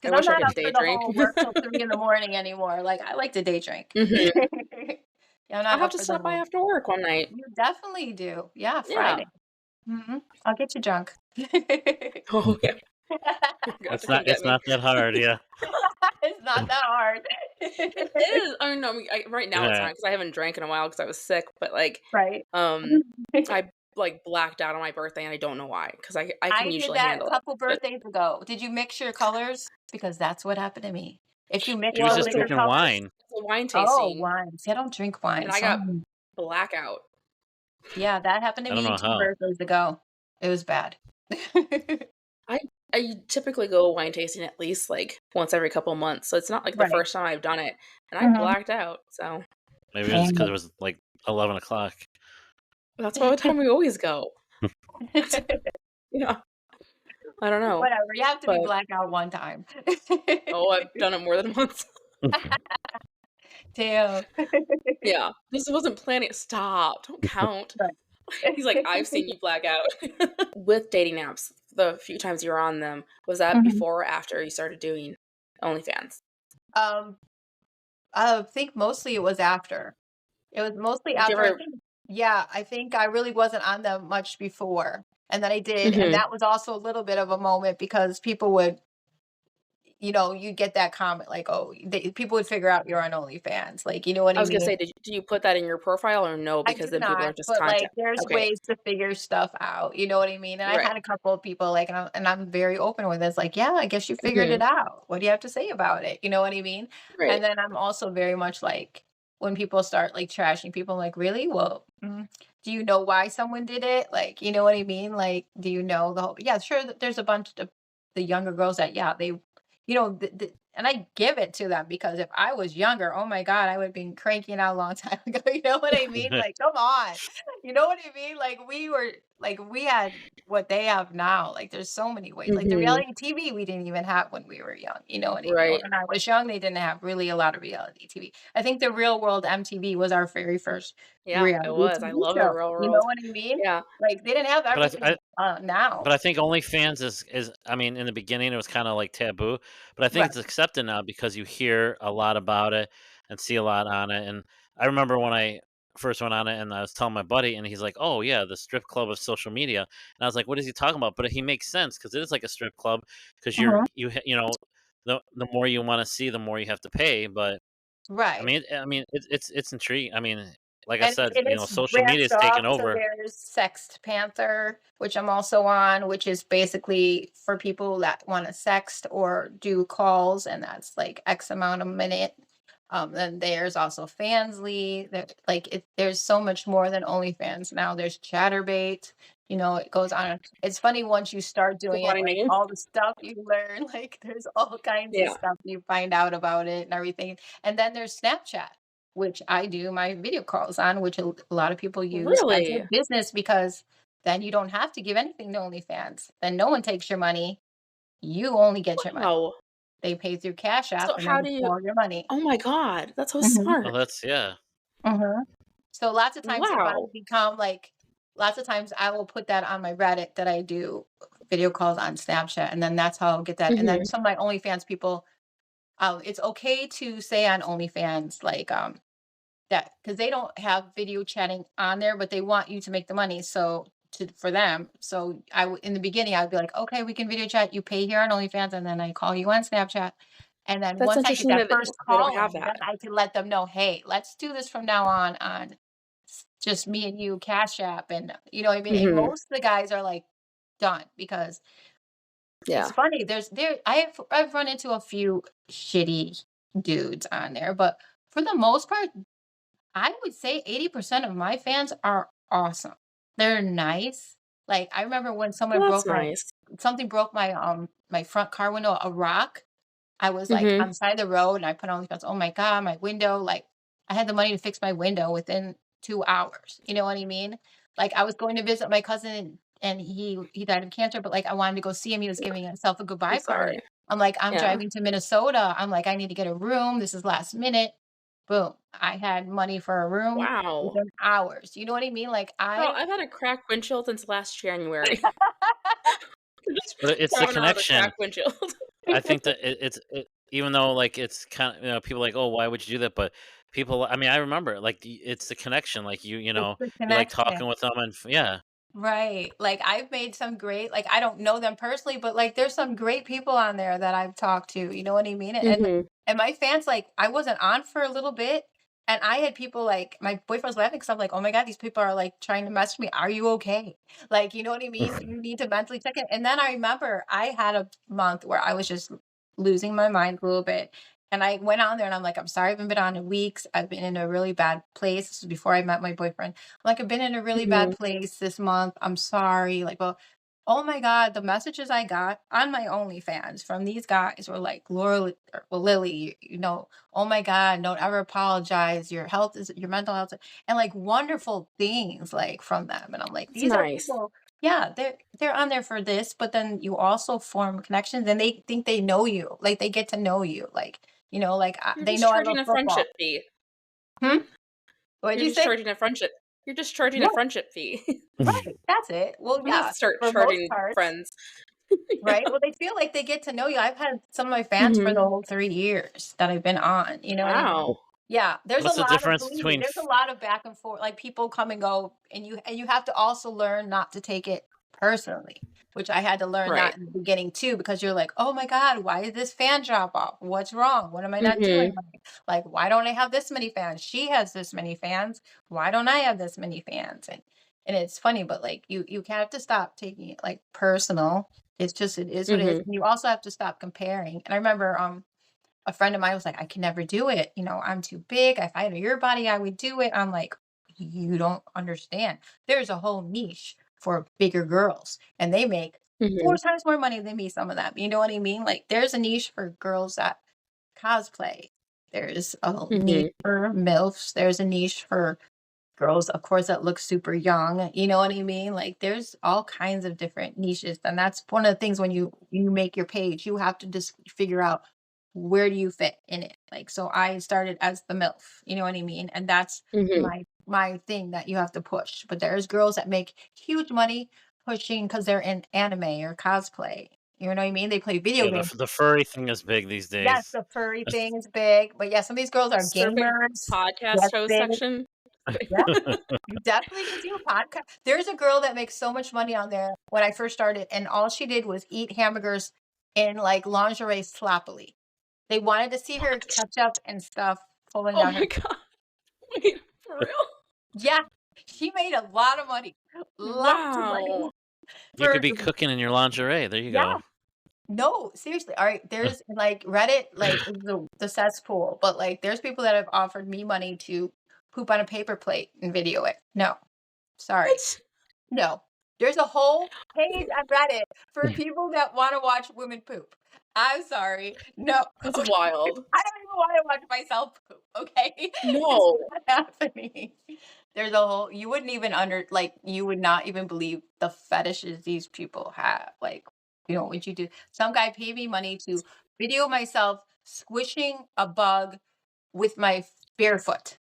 I because I'm wish I not could up day for the drink. whole work till 3 in the morning anymore. Like I like to day drink. Mhm. Yeah, I'm I'll not have up to for the stop by whole. after work one night. You definitely do. Yeah, Yeah. Friday. I'll get you drunk. Oh, yeah. You're gonna have to come get It's me. not that hard. Yeah. It's not that hard. It is. I mean, no, right now it's Yeah. not because I haven't drank in a while because I was sick. But like, Right. I like blacked out on my birthday and I don't know why because I can I did usually that a handle it. couple But birthdays ago. Did you mix your colors? Because that's what happened to me. If you mix She was well, the just it's a liquor drinking colors, wine. wine oh, tasting, wine. See, I don't drink wine. and I So got blackout. yeah, that happened to I don't me know two how. birthdays ago. It was bad. I I typically go wine tasting at least like once every couple months, so it's not like the Right. first time I've done it, and I Mhm. blacked out. So Maybe it was because Dang it was like 11 o'clock. that's what time we always go. it. Yeah, I don't know, Whatever. You have to be but blackout one time. oh, I've done it more than once. Damn. Yeah, this wasn't planning. Stop! Don't count. Right. He's like, I've seen you black out. With dating apps, the few times you were on them, was that Mhm. before or after you started doing OnlyFans? Um, I think mostly it was after. It was mostly Did you after I ever? think yeah, I think I really wasn't on them much before. And then I did, and Mhm. that was also a little bit of a moment because people would, you get that comment like, "Oh," people would figure out you're on OnlyFans, like, you know what I I was gonna mean? say, do you put that in your profile or no? I Because do then people not, are just but, like, content. there's Okay, ways to figure stuff out, you know what I mean? And I've right. had a couple of people, like, and I'm very open with this, like, "Yeah, I guess you figured it Mhm. out. What do you have to say about it?" You know what I mean? Right. And then I'm also very much like, when people start, like, trashing people, I'm like, "Really? Well, do you know why someone did it?" Like, you know what I mean? Like, do you know the whole yeah, sure, there's a bunch of the younger girls that, yeah, they and I give it to them because if I was younger, oh my god, I would have been cranking out a long time ago. You know what I mean? Like, come on. You know what I mean? We had what they have now. Like, there's so many ways. Like the Mhm. reality TV we didn't even have when we were young. You know what I mean? Or Right. when I was young, they didn't have really a lot of reality TV. I think the Real World MTV was our very first Yeah, it reality was. I TV love the show. real You know world. what I mean? Yeah. Like they didn't have But everything now. But I think OnlyFans is I mean, in the beginning, it was kinda, like, taboo, but I think Right. it's accepted now because you hear a lot about it and see a lot on it, and I remember when I first went on it and I was telling my buddy, and he's like, "Oh, yeah, the strip club of social media," and I was like, "What is he talking about?" But he makes sense because it is like a strip club 'cause Mhm. you know, the more you wanna see, the more you have to pay, but, Right. I mean, it's intriguing. I mean, like I And said, it's social media branched is taking off, so over. there's Sext Panther, which I'm also on, which is basically for people that wanna sext or do calls, and that's, like, X amount a minute. Then there's also Fansly, that like, there's so much more than OnlyFans now, there's Chatterbait, it goes on. It's funny once you start It's a doing lot it, of like, names. all the stuff you learn, like, there's all kinds of Yeah. stuff you find out about it and everything. And then there's Snapchat, which I do my video calls on, which a lot of people use as a Really? business because then you don't have to give anything to OnlyFans. Then no one takes your money. You only get your money. Wow. They pay through Cash App So and how then do it's you all your money. Oh my god, that's so Mhm, Oh, smart. that's yeah. mhm. So Wow. lots of times I will put that on my Reddit that I do video calls on Snapchat, and then that's how I'll get that. And then Mhm. some of my OnlyFans people, it's okay to say on OnlyFans, like, that because they don't have video chatting on there, but they want you to make the money. So for them, so in the beginning I would be like, okay, we can video chat. You pay here on OnlyFans, and then I call you on Snapchat. And then That's once I get interesting that that first they don't call have in, then that. I can let them know, hey, let's do this from now on just me and you, Cash App, and you know what I mean. And Mhm. most of the guys are like done because it's Yeah. funny. I've run into a few shitty dudes on there, but for the most part, I would say 80% of my fans are awesome. They're nice. Like, I remember when Well, that's nice. something broke my front car window, a rock. I was, like, on Mhm. the side of the road, and I put on the fence, "Oh my god, my window," like, I had the money to fix my window within 2 hours, you know what I mean? Like, I was going to visit my cousin, and he died of cancer, but, like, I wanted to go see him, he was giving himself a I'm goodbye sorry. party. I'm like, "I'm Yeah. driving to Minnesota." I'm like, "I need to get a room, this is last minute." Boom, I had money for a room Wow. within hours, you know what I mean? Like, Girl, I I've had a cracked windshield since last January. Just But it's the crawling out of a connection. cracked windshield. I think that even though, like, it's people are like, "Oh, why would you do that?" But people I mean, I remember, like, it's the connection, like, It's the you like connection. talking with them and yeah. Right. Like, I've made some great, like, I don't know them personally, but, like, there's some great people on there that I've talked to, you know what I mean? Mhm. And my fans, like, I wasn't on for a little bit, and I had people, like, my boyfriend was laughing because 'cause I'm like, "Oh my god, these people are, like, trying to message me. Are you okay?" Like, you know what I mean? You need to mentally check it. And then I remember I had a month where I was just losing my mind a little bit, and I went on there and I'm like, "I'm sorry, I haven't been on in weeks. I've been in a really bad place." This was before I met my boyfriend. Like, "I've been in a really bad Mhm. place this month. I'm sorry." Like, well, oh my god, the messages I got on my OnlyFans from these guys were like, "Laura, well, Lily, oh my god, don't ever apologize. Your mental health," and like wonderful things like from them. And I'm like, That's these are nice. people, yeah, they're on there for this, but then you also form connections and they think they know you. Like, they get to know you. Like, You're they just know I charging love a football. friendship fee. Hmm? What'd You're you just say? charging a friendship You're just charging a Right, friendship fee. right. That's it. Well, I'm gonna yeah, start for most charging parts. friends. Yeah. Right? Well, they feel like they get to know you. I've had some of my fans for Mhm. the whole 3 years that I've been on, you know what I mean? Wow. Yeah, What's the difference believe me, between there's a lot of back and forth, like, people come and go, and you have to also learn not to take it personally, which I had to learn Right. that in the beginning too, because you're like, "Oh my god, why did this fan drop off? What's wrong? What am I not doing Mhm. right? Like, why don't I have this many fans? She has this many fans. Why don't I have this many fans?" And it's funny, but, like, you have to stop taking it, like, personal. It is what it is, Mhm. and you also have to stop comparing. And I remember, a friend of mine was like, "I can never do it. I'm too big. If I had your body, I would do it." I'm like, "You don't understand. There's a whole niche for bigger girls, and they make 4 Mhm. times more money than me, some of them." You know what I mean? Like, there's a niche for girls that cosplay. There's a niche Mhm. for MILFs. There's a niche for girls, of course, that look super young. You know what I mean? Like, there's all kinds of different niches, and that's one of the things when you make your page, you have to just figure out where do you fit in it. Like, so I started as the MILF, you know what I mean? And that's Mhm. my thing that you have to push. But there's girls that make huge money pushing because they're in anime or cosplay. You know what I mean? They play video Yeah, games. the furry thing is big these Yes, days. the furry thing is big, but yeah, some of these girls are Surfing gamers. podcast Yes, host big. section. Yeah, you definitely can do a podcast. There's a girl that makes so much money on there when I first started, and all she did was eat hamburgers in like lingerie sloppily. They wanted to see her ketchup and stuff pulling Oh down her. my god. Wait, for real? Yeah, she made a lot of money. Lots of money. Wow. You could For be cooking in your lingerie. There you yeah, go. no, seriously. All right, there's like Reddit, like is the cesspool, but like there's people that have offered me money to poop on a paper plate and video it. No, sorry. What? No. There's a whole page on Reddit for people that want to watch women poop. I'm sorry. No. That's Okay. wild. I don't even want to watch myself poop, okay? It's No. not happening. There's a whole you wouldn't even you would not even believe the fetishes these people have. Like, what you do. Some guy paid me money to video myself squishing a bug with my barefoot.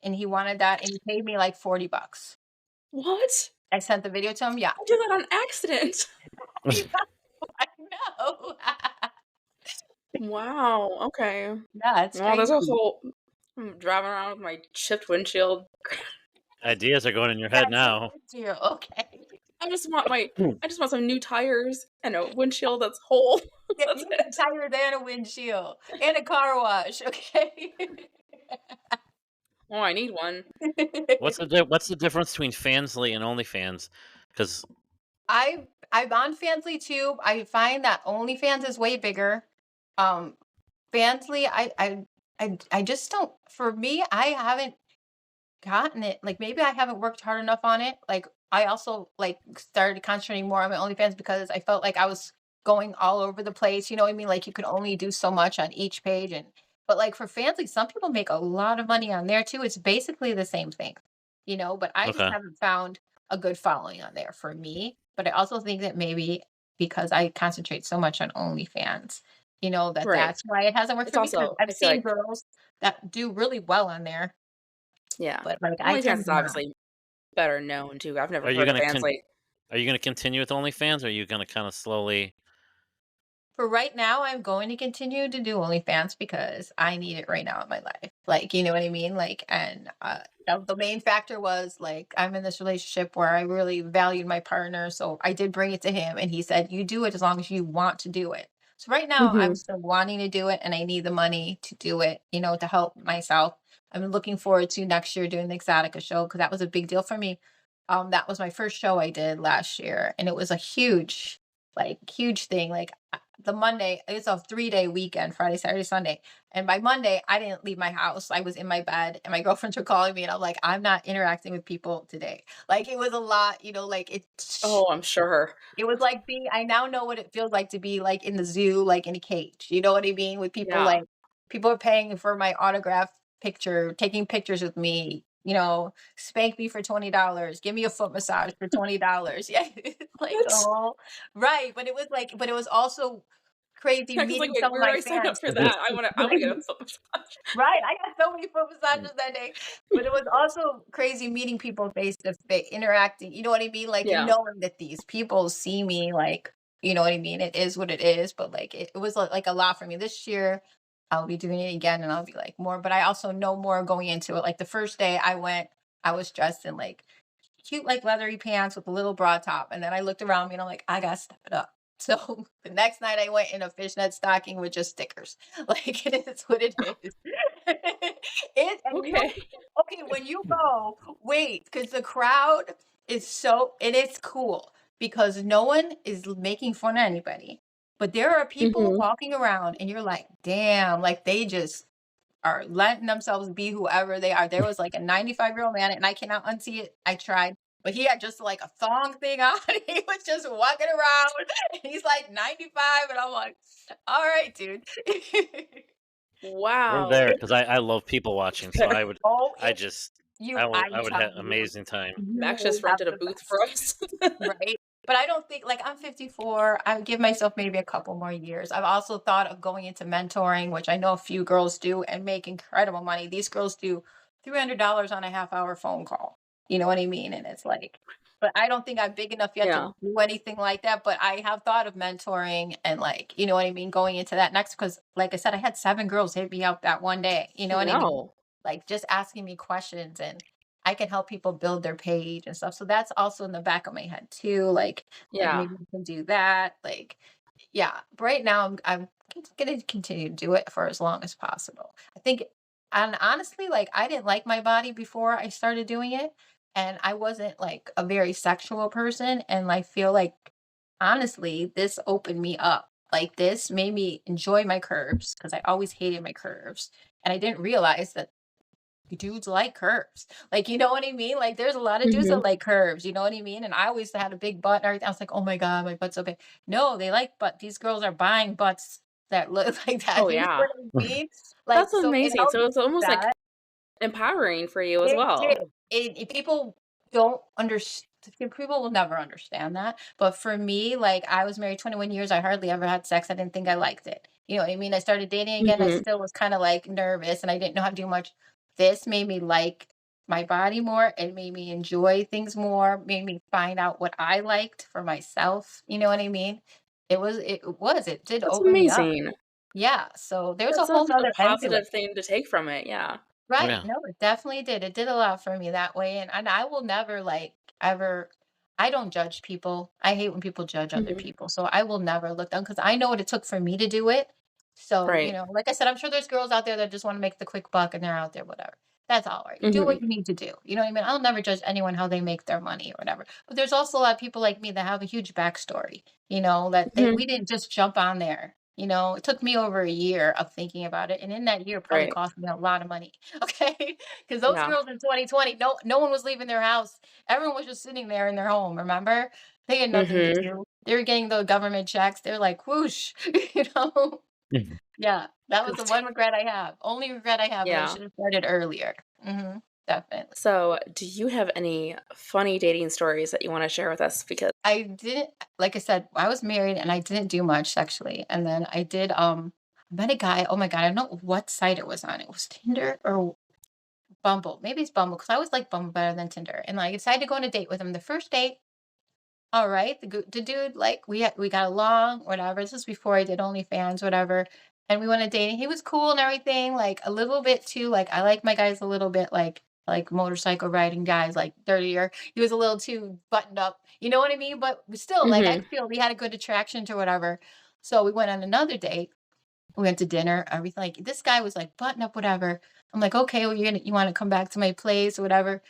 And he wanted that and he paid me like $40. What? I sent the video to him. Yeah. I did that on accident. I know. Wow. Okay. Yeah, it's Well, there's a crazy. whole. I'm driving around with my chipped windshield. Ideas are going in your head now. Okay. I just want some new tires and a windshield that's whole. Yeah, That's you need a it. tire and a windshield and a car wash. Okay. Oh, I need one. What's the difference between Fansly and OnlyFans? Because I'm on Fansly too. I find that OnlyFans is way bigger. Fansly, I just don't. For me, I haven't gotten it. Like maybe I haven't worked hard enough on it. Like I also like started concentrating more on my OnlyFans because I felt like I was going all over the place. You know what I mean? Like you could only do so much on each page, and but like for Fansly, some people make a lot of money on there too. It's basically the same thing, But I just okay, haven't found a good following on there for me. But I also think that maybe because I concentrate so much on OnlyFans, that Right. that's why it hasn't worked It's for me. Because also, I've I feel seen like, girls that do really well on there, yeah. but like I OnlyFans tend is to not. obviously better known too. I've never are you heard of gonna Fansly. are you gonna continue with OnlyFans, or are you gonna kind of slowly? For right now, I'm going to continue to do OnlyFans because I need it right now in my life. Like, you know what I mean? Like, and the main factor was like I'm in this relationship where I really valued my partner, so I did bring it to him, and he said, "You do it as long as you want to do it." So right now, I'm Mm-hmm. still wanting to do it, and I need the money to do it. To help myself. I'm looking forward to next year doing the Exotica show because that was a big deal for me. That was my first show I did last year, and it was a huge thing. Like the Monday, it's a 3-day weekend, Friday, Saturday, Sunday. And by Monday, I didn't leave my house. I was in my bed and my girlfriends were calling me and I'm like, I'm not interacting with people today. Like it was a lot, like Oh, I'm sure. it was like I now know what it feels like to be like in the zoo, like in a cage. You know what I mean? With people Yeah. like people are paying for my autograph picture, taking pictures with me, spank me for $20, give me a foot massage for $20. Yeah. It's like, What? oh, right. But it was also crazy I was like, meeting wait, some of where do my I sign up fans. for that? I want to get a foot massage. Right. I got so many foot massages that day. But it was also crazy meeting people face to face, interacting. You know what I mean? Like, and Yeah. knowing that these people see me, like, you know what I mean? It is what it is. But like, it was like a lot for me this year. I'll be doing it again and I'll be like more. But I also know more going into it. Like the first day I went, I was dressed in like cute, like leathery pants with a little bra top. And then I looked around me and I'm like, I gotta step it up. So the next night I went in a fishnet stocking with just stickers. Like it is what it is. Okay. Okay, when you go, wait, because the crowd is and it's cool because no one is making fun of anybody. But there are people Mm-hmm. walking around and you're like, damn, like they just are letting themselves be whoever they are. There was like a 95-year-old man, and I cannot unsee it. I tried, but he had just like a thong thing on. He was just walking around. He's like 95, and I'm like, all right, dude. We're Wow. there because I love people watching, so Fair. Oh, I just I I'm would have telling you, amazing time. you Max will just have rented a the booth for best. us. Right? But I don't think like I'm 54. I would give myself maybe a couple more years. I've also thought of going into mentoring, which I know a few girls do and make incredible money. These girls do $300 on a half hour phone call. You know what I mean? And it's like but I don't think I'm big enough yet to Yeah. do anything like that. But I have thought of mentoring and like, you know what I mean, going into that next because like I said, I had 7 girls hit me up that one day. You know what I mean? Wow. Like just asking me questions and I can help people build their page and stuff. So that's also in the back of my head too. Like Yeah. maybe we can do that. Like, yeah. Right now I'm gonna continue to do it for as long as possible. I think and honestly, like I didn't like my body before I started doing it. And I wasn't like a very sexual person. And I feel like honestly, this opened me up. Like this made me enjoy my curves because I always hated my curves. And I didn't realize that dudes like curves. Like, you know what I mean? Like, there's a lot of dudes Mhm. that like curves, you know what I mean? And I always had a big butt and everything. I was like, oh my God, my butt's so big. No, they like butt. These girls are buying butts that look like Oh, that. You know yeah. what I mean? Like, That's so it amazing. helps So it's almost like that. empowering for you as It well. did. People don't understand. People will never understand that. But for me, like I was married 21 years. I hardly ever had sex. I didn't think I liked it. You know what I mean? I started dating again. I Mhm. still was kind of like nervous and I didn't know how to do much. This made me like my body more. It made me enjoy things more, made me find out what I liked for myself. You know what I mean? It did That's open me up. amazing. Yeah. So there's a That's whole such a nother end to it. positive thing to take from it, yeah. Right. Yeah. No, it definitely did. It did a lot for me that way. And I will never like ever I don't judge people. I hate when people judge other Mhm. people. So I will never look down because I know what it took for me to do it. So, Right. like I said, I'm sure there's girls out there that just want to make the quick buck and they're out there, whatever. That's all right. Do Mhm. what you need to do. You know what I mean? I'll never judge anyone how they make their money or whatever. But there's also a lot of people like me that have a huge backstory, that Mhm. we didn't just jump on there. It took me over a year of thinking about it. And in that year probably Right. cost me a lot of money. Okay. Because those Yeah. girls in 2020, no one was leaving their house. Everyone was just sitting there in their home, remember? They had nothing to Mhm. do. They were getting the government checks. They're like, whoosh, you know? Mhm. Yeah, that was the That's one regret I have. Only regret I have is I yeah. should have started earlier. Definitely. So, do you have any funny dating stories that you wanna share with us? Because I didn't, like I said, I was married and I didn't do much sexually. And then I did, I met a guy. Oh my God, I don't know what site it was on. It was Tinder or Bumble. Maybe it's Bumble because I always like Bumble better than Tinder. And like, I decided to go on a date with him. The first date, all right. The dude, like, we got along, whatever. This was before I did OnlyFans, whatever. And we went on a date, and he was cool and everything. Like a little bit too. Like I like my guys a little bit like motorcycle riding guys, like dirtier. He was a little too buttoned up. You know what I mean? But still, like I mhm. feel we had a good attraction to whatever. So we went on another date. We went to dinner, everything. Like this guy was like button up, whatever. I'm like, okay, well, you want to come back to my place or whatever.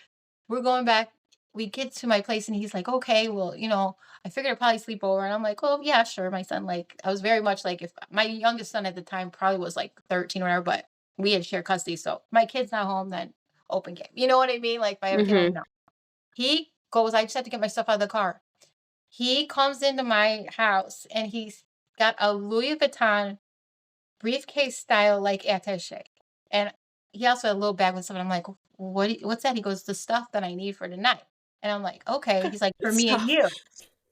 We're going back. We get to my place and he's like, okay, well, I figured I'd probably sleep over. And I'm like, oh, yeah, sure. My son, like, I was very much like, if my youngest son at the time probably was like 13 or whatever, but we had shared custody. So my kid's not home, then open game. You know what I mean? Like, if I have a kid home, Mhm. no. He goes, I just had to get my stuff out of the car. He comes into my house and he's got a Louis Vuitton briefcase style like attaché. And he also had a little bag with stuff. And I'm like, what's that? He goes, the stuff that I need for tonight. And I'm like, okay. He's like, for Good me and stuff. you.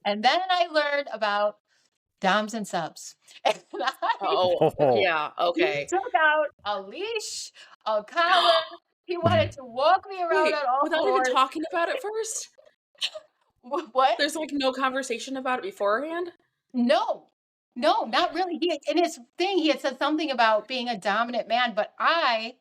And then I learned about doms and subs. And Oh, Oh. yeah, he okay. took out a leash, a collar. He wanted to walk me around Wait, on all without even fours. talking about it first? What? There's, like, no conversation about it beforehand? No. No, not really. In his thing, he had said something about being a dominant man, but I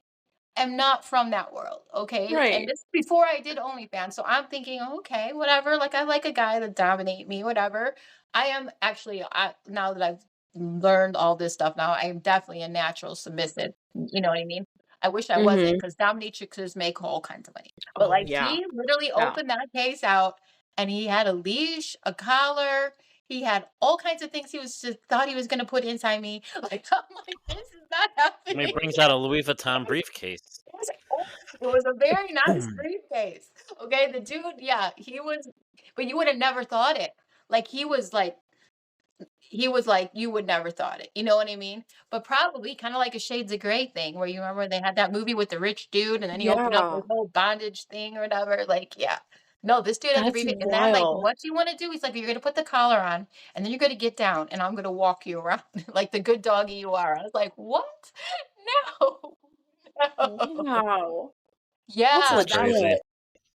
am not from that world, okay? And Right. this before I did OnlyFans, so I'm thinking, "Oh, okay, whatever. Like I like a guy that dominate me, whatever." I am actually, now that I've learned all this stuff now, I am definitely a natural submissive. You know what I mean? I wish I wasn't Mhm. because dominatrixes make all kinds of money. But Oh, like yeah. he literally Yeah. opened that case out and he had a leash, a collar. He had all kinds of things he was just thought he was gonna put inside me. Like I'm like, this is not And he happening. brings out a Louis Vuitton briefcase. It was it was a very nice briefcase. Okay, the dude, yeah, he was, but you would have never thought it. Like he was like you would never thought it. You know what I mean? But probably kind of like a Shades of Grey thing, where you remember they had that movie with the rich dude, and then he opened up his Yeah. whole bondage thing or whatever. Like, yeah. No, this dude had the That's briefcase, and then like, wild. what do you want to do? He's like, you're gonna put the collar on, and then you're gonna get down, and I'm gonna walk you around like the good doggy you are. I was like, what? No, no. Wow. That's Yeah, That's that was crazy. legit.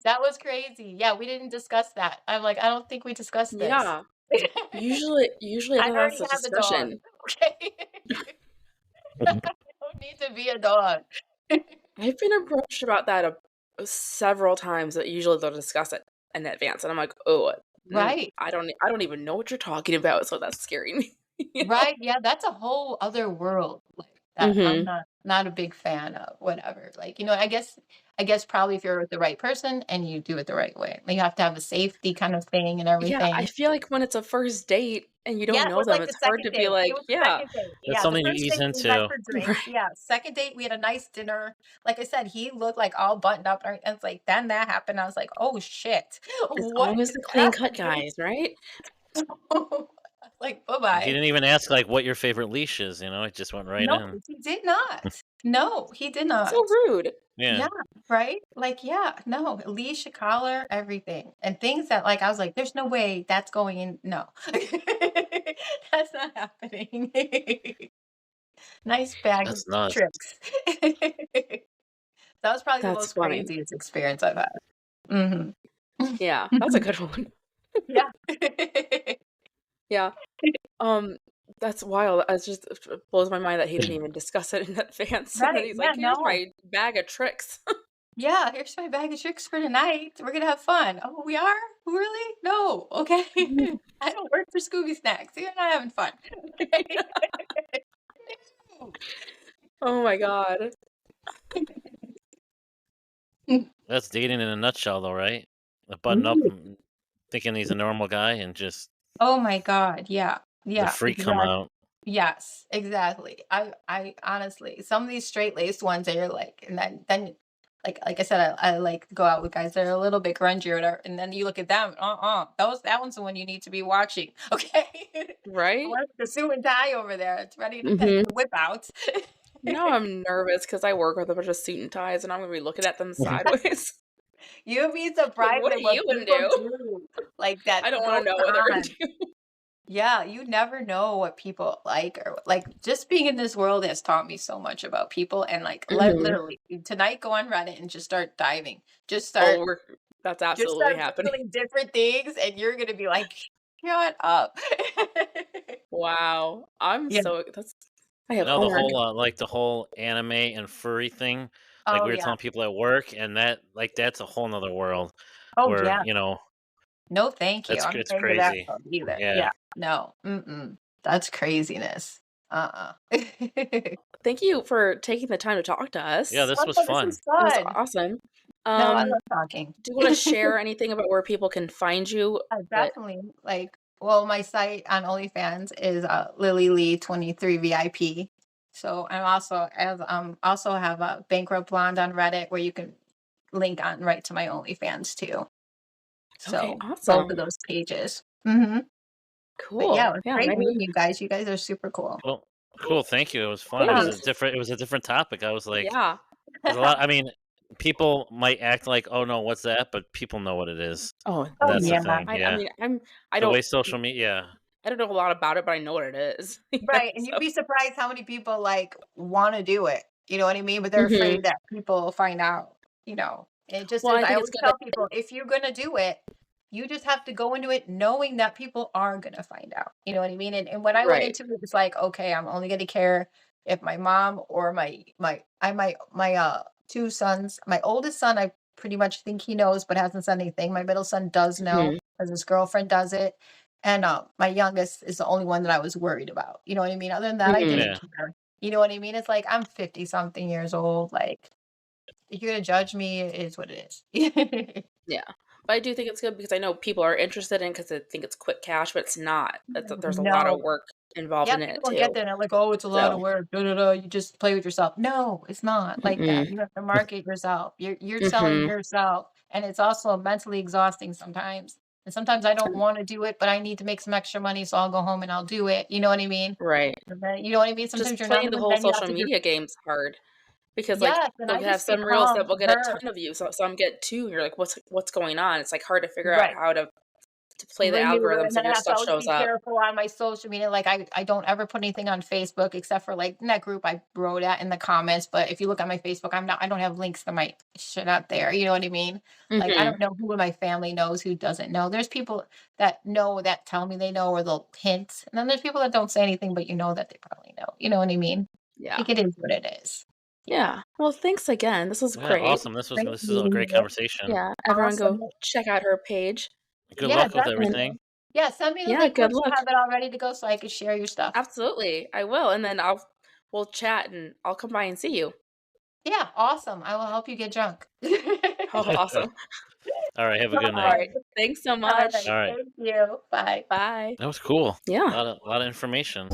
That was crazy. Yeah, we didn't discuss that. I'm like, I don't think we discussed this. Yeah. Usually I I thought that was already a have a dog. discussion. Okay. I don't need to be a dog. I've been approached about that several times, but usually they'll discuss it in advance, and I'm like, "Oh, Right. I don't even know what you're talking about," so that's scaring me, you know? Right. Yeah, that's a whole other world like that I'm Mhm. not a big fan of, whatever. Like, I guess probably if you're with the right person and you do it the right way. Like, you have to have a safety kind of thing and Yeah, I everything. feel like when it's a first date and you Yeah, don't it know was them, like the it's hard second to be date. It like, was the "Yeah." second date. That's Yeah, the something you first ease date we went into. for drinks. Right. Yeah, second date we had a nice dinner. Like I said, he looked like all buttoned up, and it's like then that happened. I was like, "Oh shit, As what long as is the clean cut happening?" guys, right? Like, bye He bye. didn't even ask like what your favorite leash is. It just went right No, in. he did not. No, he did So not. rude. Yeah, Yeah, right? Like, yeah, no, leash, collar, everything. And things that like I was like, there's no way that's going in. No. That's not happening. Nice bag of that's nuts. tricks. That was probably the That's most funny. craziest experience I've had. Mhm. Yeah, that's a good one. Yeah. Yeah. Um, that's wild. It's just it blows my mind that he didn't even discuss it in advance, and then Right, he's yeah, like, "Here's no. my bag of tricks." Yeah, here's my bag of tricks for tonight. We're gonna have fun. Oh, we are? Really? No. Okay. I don't work for Scooby Snacks. You're not having fun. No. Oh my god. That's dating in a nutshell, though, right? Button up, Mm. and thinking he's a normal guy, and just Oh my god, yeah. the Yeah, freak come exactly. out. Yes, exactly. I honestly, some of these straight-laced ones that you're like, and then like I said, I like to go out with guys that are a little bit grungy or whatever, and then you look at them, that one's the one you need to be watching, okay? The Right? one with the suit and tie over there, it's ready to Mhm. whip out. Now I'm nervous because I work with a bunch of suit and ties, and I'm gonna be looking at them sideways. You'd be Like, surprised "What at are what you gonna people do?" do, like, I that don't wanna goes know what they're gonna on. do. Yeah, you never know what people like or like just being in this world has taught me so much about people and like Mhm. literally tonight go on Reddit and just start diving. Just Oh, start that's just start absolutely happening. googling different things and you're gonna be like, shut up. Wow. I'm Yeah. so that's I have The homework. whole like the whole anime and furry thing. Like Oh we were yeah. telling people at work, and that's a whole nother world Oh where yeah. No, thank you. I'm it's not into that crazy. stuff either. Yeah. Yeah. No. Mm-mm. That's craziness. Uh-uh. Thank you for taking the time to talk to Yeah, us. this was Oh, this fun. is It was fun. awesome. No, I Um, love talking. do you wanna share anything about where people can find you? That Definitely. Like, well, my site on OnlyFans is Lily Lee 23 VIP. So I'm also have a Bankrupt Blonde on Reddit where you can link on right to my OnlyFans too. Okay, So both of awesome. those pages. But yeah, Cool. it was Yeah, great maybe meeting you guys. You guys are super cool. Well, cool. Thank you. It was fun. thanks. It was a different topic. I was like, Yeah. there's a lot. I mean, people might act like, oh no, what's that? But people know what it is. Oh, Oh That's the yeah. thing. I Yeah, mean, I the don't way social media. I don't know a lot about it, but I know what it is. Right. And you'd So be surprised how many people like want to do it. You know what I mean? But they're Mhm. afraid that people will find out, you know. It just Well, is. I I think it's always good tell that people if you're gonna do it, you just have to go into it knowing that people are gonna find out. You know what I mean? And when I went right. into it, it's like, okay, I'm only gonna care if my mom or my two sons, my oldest son, I pretty much think he knows, but hasn't said anything. My middle son does know Mhm. because his girlfriend does it. And my youngest is the only one that I was worried about. You know what I mean? Other than that, I Mhm. didn't Yeah, care. You know what I mean? It's like I'm 50 something years old. Like, if you're gonna judge me, it is what it is. Yeah. But I do think it's good because I know people are interested in because they think it's quick cash, but it's not. There's a lot of No. work involved Yeah, in it people don't get too. that. They're like, "Oh, it's a lot of So, work. Da, da, da. You just play with yourself." No, it's not like that. mm-mm. You have to market yourself. You're selling Mhm. yourself, and it's also mentally exhausting sometimes. And sometimes I don't want to do it, but I need to make some extra money, so I'll go home and I'll do it. You know what I mean? Right. And then, you know what I mean? Just Sometimes you're not playing in the the whole then you have social to just media game's hard because, like, yes, and they'll I have just some reels that become will get a her. ton of views, some get 2, and you're like, "What's going on?" It's, like, hard to figure out Right. how to to play the renew it, algorithm and so then I your have to stuff always shows be up. careful on my social media. Like I don't ever put anything on Facebook except for like in that group I wrote at in the comments. But if you look at my Facebook, I don't have links to my shit out there. You know what I mean? Like I Mhm. don't know who in my family knows, who doesn't know. There's people that know that tell me they know or they'll hint. And then there's people that don't say anything, but you know that they probably know. You know what I mean? Yeah. Like it is what it is. Yeah. Well, thanks again. This was Yeah, great. awesome. Great This is a meeting great you. conversation. Yeah, everyone Awesome. go check out her page. Good Yeah, luck with And definitely. everything. Yeah, send me the yeah, link good once you luck. have it all ready to go so I can share your stuff. Absolutely. I will, and then we'll chat and I'll come by and see you. Yeah, awesome. I will help you get drunk. Oh, awesome. All right, have a All good All night. right. right. Thanks so All much. right. All right. Thank you. Bye. Bye. That was cool. Yeah, A lot of information.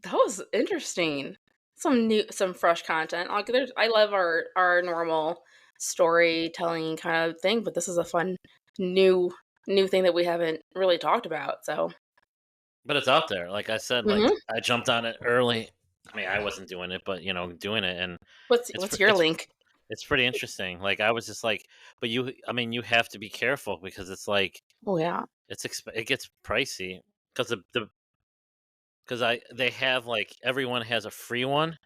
that was interesting. Some fresh content. Like I love our normal storytelling kind of thing, but this is a fun new thing that we haven't really talked about. So, But it's out there. Like I said, like hmm I jumped on it early. I mean, I wasn't doing it, but doing it, and what's your link? it's pretty interesting. Like I was just like, but I mean, you have to be careful because it's like Oh yeah. it gets pricey because because they have like everyone has a free one,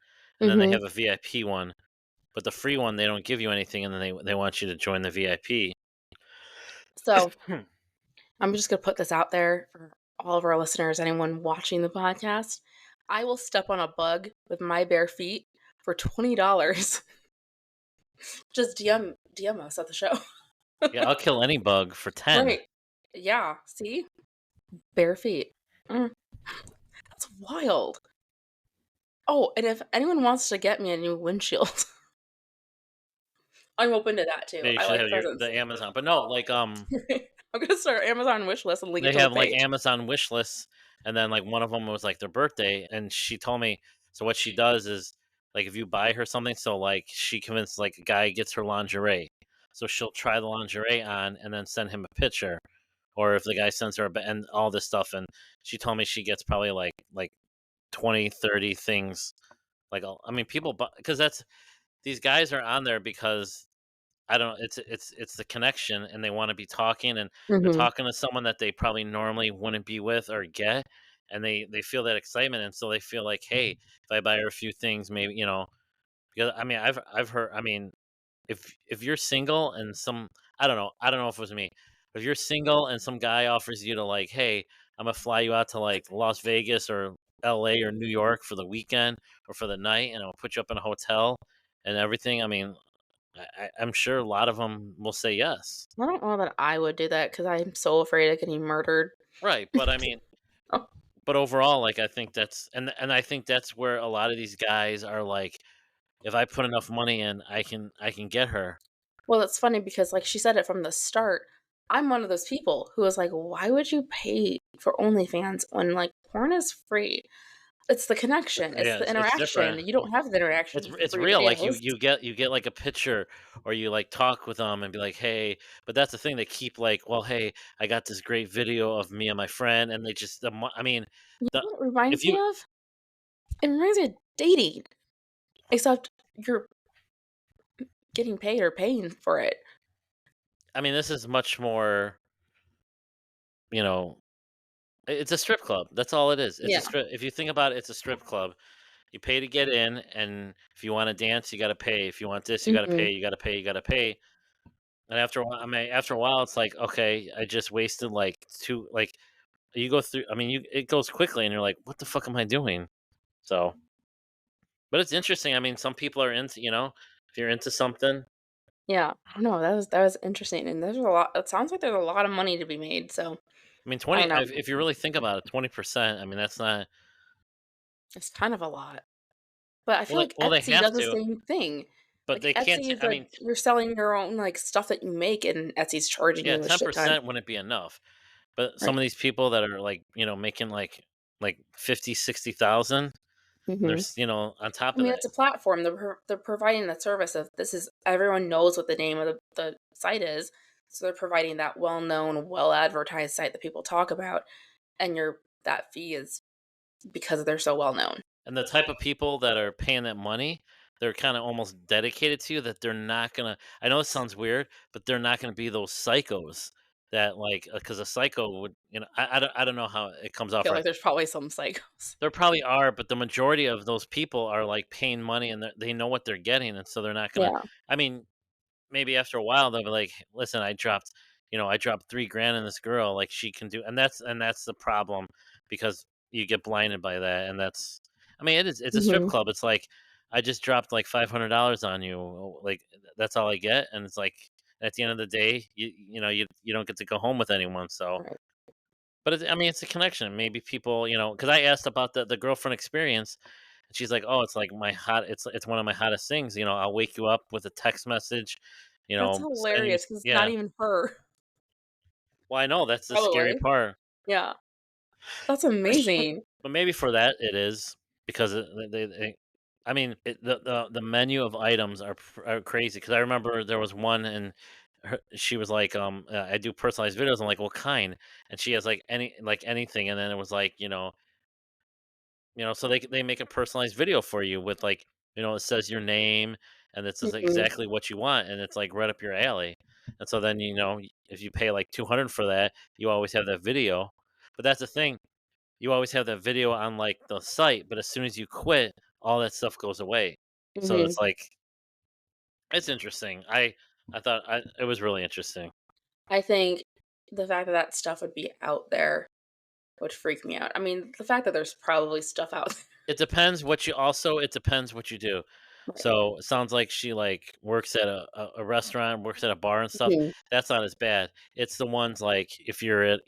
and then they hmm have a VIP one. But the free one they don't give you anything, and then they want you to join the VIP. So I'm just gonna put this out there for all of our listeners, anyone watching the podcast. I will step on a bug with my bare feet for $20. Just DM us at the show. Yeah, I'll kill any bug for 10. Right. Yeah. See? Bare feet. Mm, that's wild. Oh, and if anyone wants to get me a new windshield, I'm open to that too. Yeah, you I should like have presents. the Amazon. But no, like I'm gonna start Amazon wish list and link it they to the have like page. Amazon wish lists, and then like one of them was like their birthday, and she told me. So what she does is like if you buy her something, so like she convinced like a guy gets her lingerie, so she'll try the lingerie on and then send him a picture, or if the guy sends her and all this stuff, and she told me she gets probably like 20, 30 things. Like I mean, people because that's these guys are on there because I don't know, it's the connection, and they wanna be talking, and they're hmm talking to someone that they probably normally wouldn't be with or get, and they feel that excitement, and so they feel like, "Hey, if I buy her a few things, maybe," because, I mean, I've heard I mean, if you're single and I don't know if it was me, but if you're single and some guy offers you to, like, "Hey, Imma fly you out to, like, Las Vegas or LA or New York for the weekend or for the night, and I'll put you up in a hotel and everything," I mean, I'm sure a lot of them will say yes. I don't know that I would do that because I'm so afraid of getting murdered. Right, but I mean, Oh, but overall, like, I think that's and I think that's where a lot of these guys are like, "If I put enough money in, I can get her." well, it's funny because, like she said it from the start, I'm one of those people who is like, why would you pay for OnlyFans when like porn is free? It's the connection, it's Yeah, the it's interaction. different. You don't have the interaction with It's free real, like, videos. you get, like, a picture or you, like, talk with them and be like, "Hey," but that's the thing, they keep, like, "Well, hey, I got this great video of me and my friend," and they just I mean, You the know what it if reminds me you of? It reminds me of dating, except you're getting paid or paying for it. I mean, this is much more, you know it's a strip club, that's all it is. It's a Yeah. strip if you think about it, it's a strip club. You pay to get in, and if you wanna dance, you gotta pay. If you want this, you gotta Mhm. pay, you gotta pay, you gotta pay. And after a while I mean, after a while, it's like, "Okay, I just wasted, like, 2" like, you go through I mean, you it goes quickly, and you're like, "What the fuck am I doing?" So but it's interesting, I mean, some people are into if you're into something Yeah. I don't know, that was interesting, and there's a lot it sounds like there's a lot of money to be made, so I mean, I 20 don't know. if you really think about it, 20%, I mean, that's not It's kind of a lot. But I feel like they Etsy have does the to, same thing. but Like, they can't Etsy is I like mean you're selling your own, like, stuff that you make, and Etsy's charging yeah, you a shit ton. 10% wouldn't be enough. But some Right. of these people that are like, making like 50, 60,000, Mhm. on top I of mean, that. it's a platform. They're providing the service of this is everyone knows what the name of the site is, so they're providing that well-known, well-advertised site that people talk about, and your that fee is because they're so well known. And the type of people that are paying that money, they're kind of almost dedicated to you, that they're not gonna. I know it sounds weird, but they're not gonna be those psychos that like because a psycho would, I don't know how it comes I off feel right. like there's probably some psychos. There probably are, but the majority of those people are like paying money and they know what they're getting, and so they're not gonna. Yeah. I mean, maybe after a while they'll be like, "Listen, I dropped 3 grand in this girl. Like she can do," and that's the problem because you get blinded by that, and that's. I mean, it's a strip Mhm. club. It's like I just dropped like $500 on you. Like that's all I get, and it's like at the end of the day, you don't get to go home with anyone. So, Right. but I mean, it's a connection. Maybe people, because I asked about the girlfriend experience, and she's like, "Oh, it's like it's one of my hottest things. I'll wake you up with a text message, That's send you, hilarious because it's not yeah." even her. Well, I know that's the scary Probably. part, Yeah. That's amazing. but maybe for that it is because I mean, the menu of items are crazy. Because I remember there was one, and she was like, "I do personalized videos." I'm like, "What kind?" And she has like anything, and then it was like, so they make a personalized video for you with like, it says your name and it says Mhm. exactly what you want, and it's like right up your alley. And so then, if you pay like 200 for that, you always have that video. But that's the thing, you always have that video on like the site, but as soon as you quit, all that stuff goes away. So Mhm. it's like it's interesting. I thought it was really interesting. I think the fact that that stuff would be out there would freak me out. I mean, the fact that there's probably stuff out It depends what you do. there. So, it sounds like she, like, works at a restaurant, works at a bar and stuff. Mhm. That's not as bad. It's the ones, like, if you're at,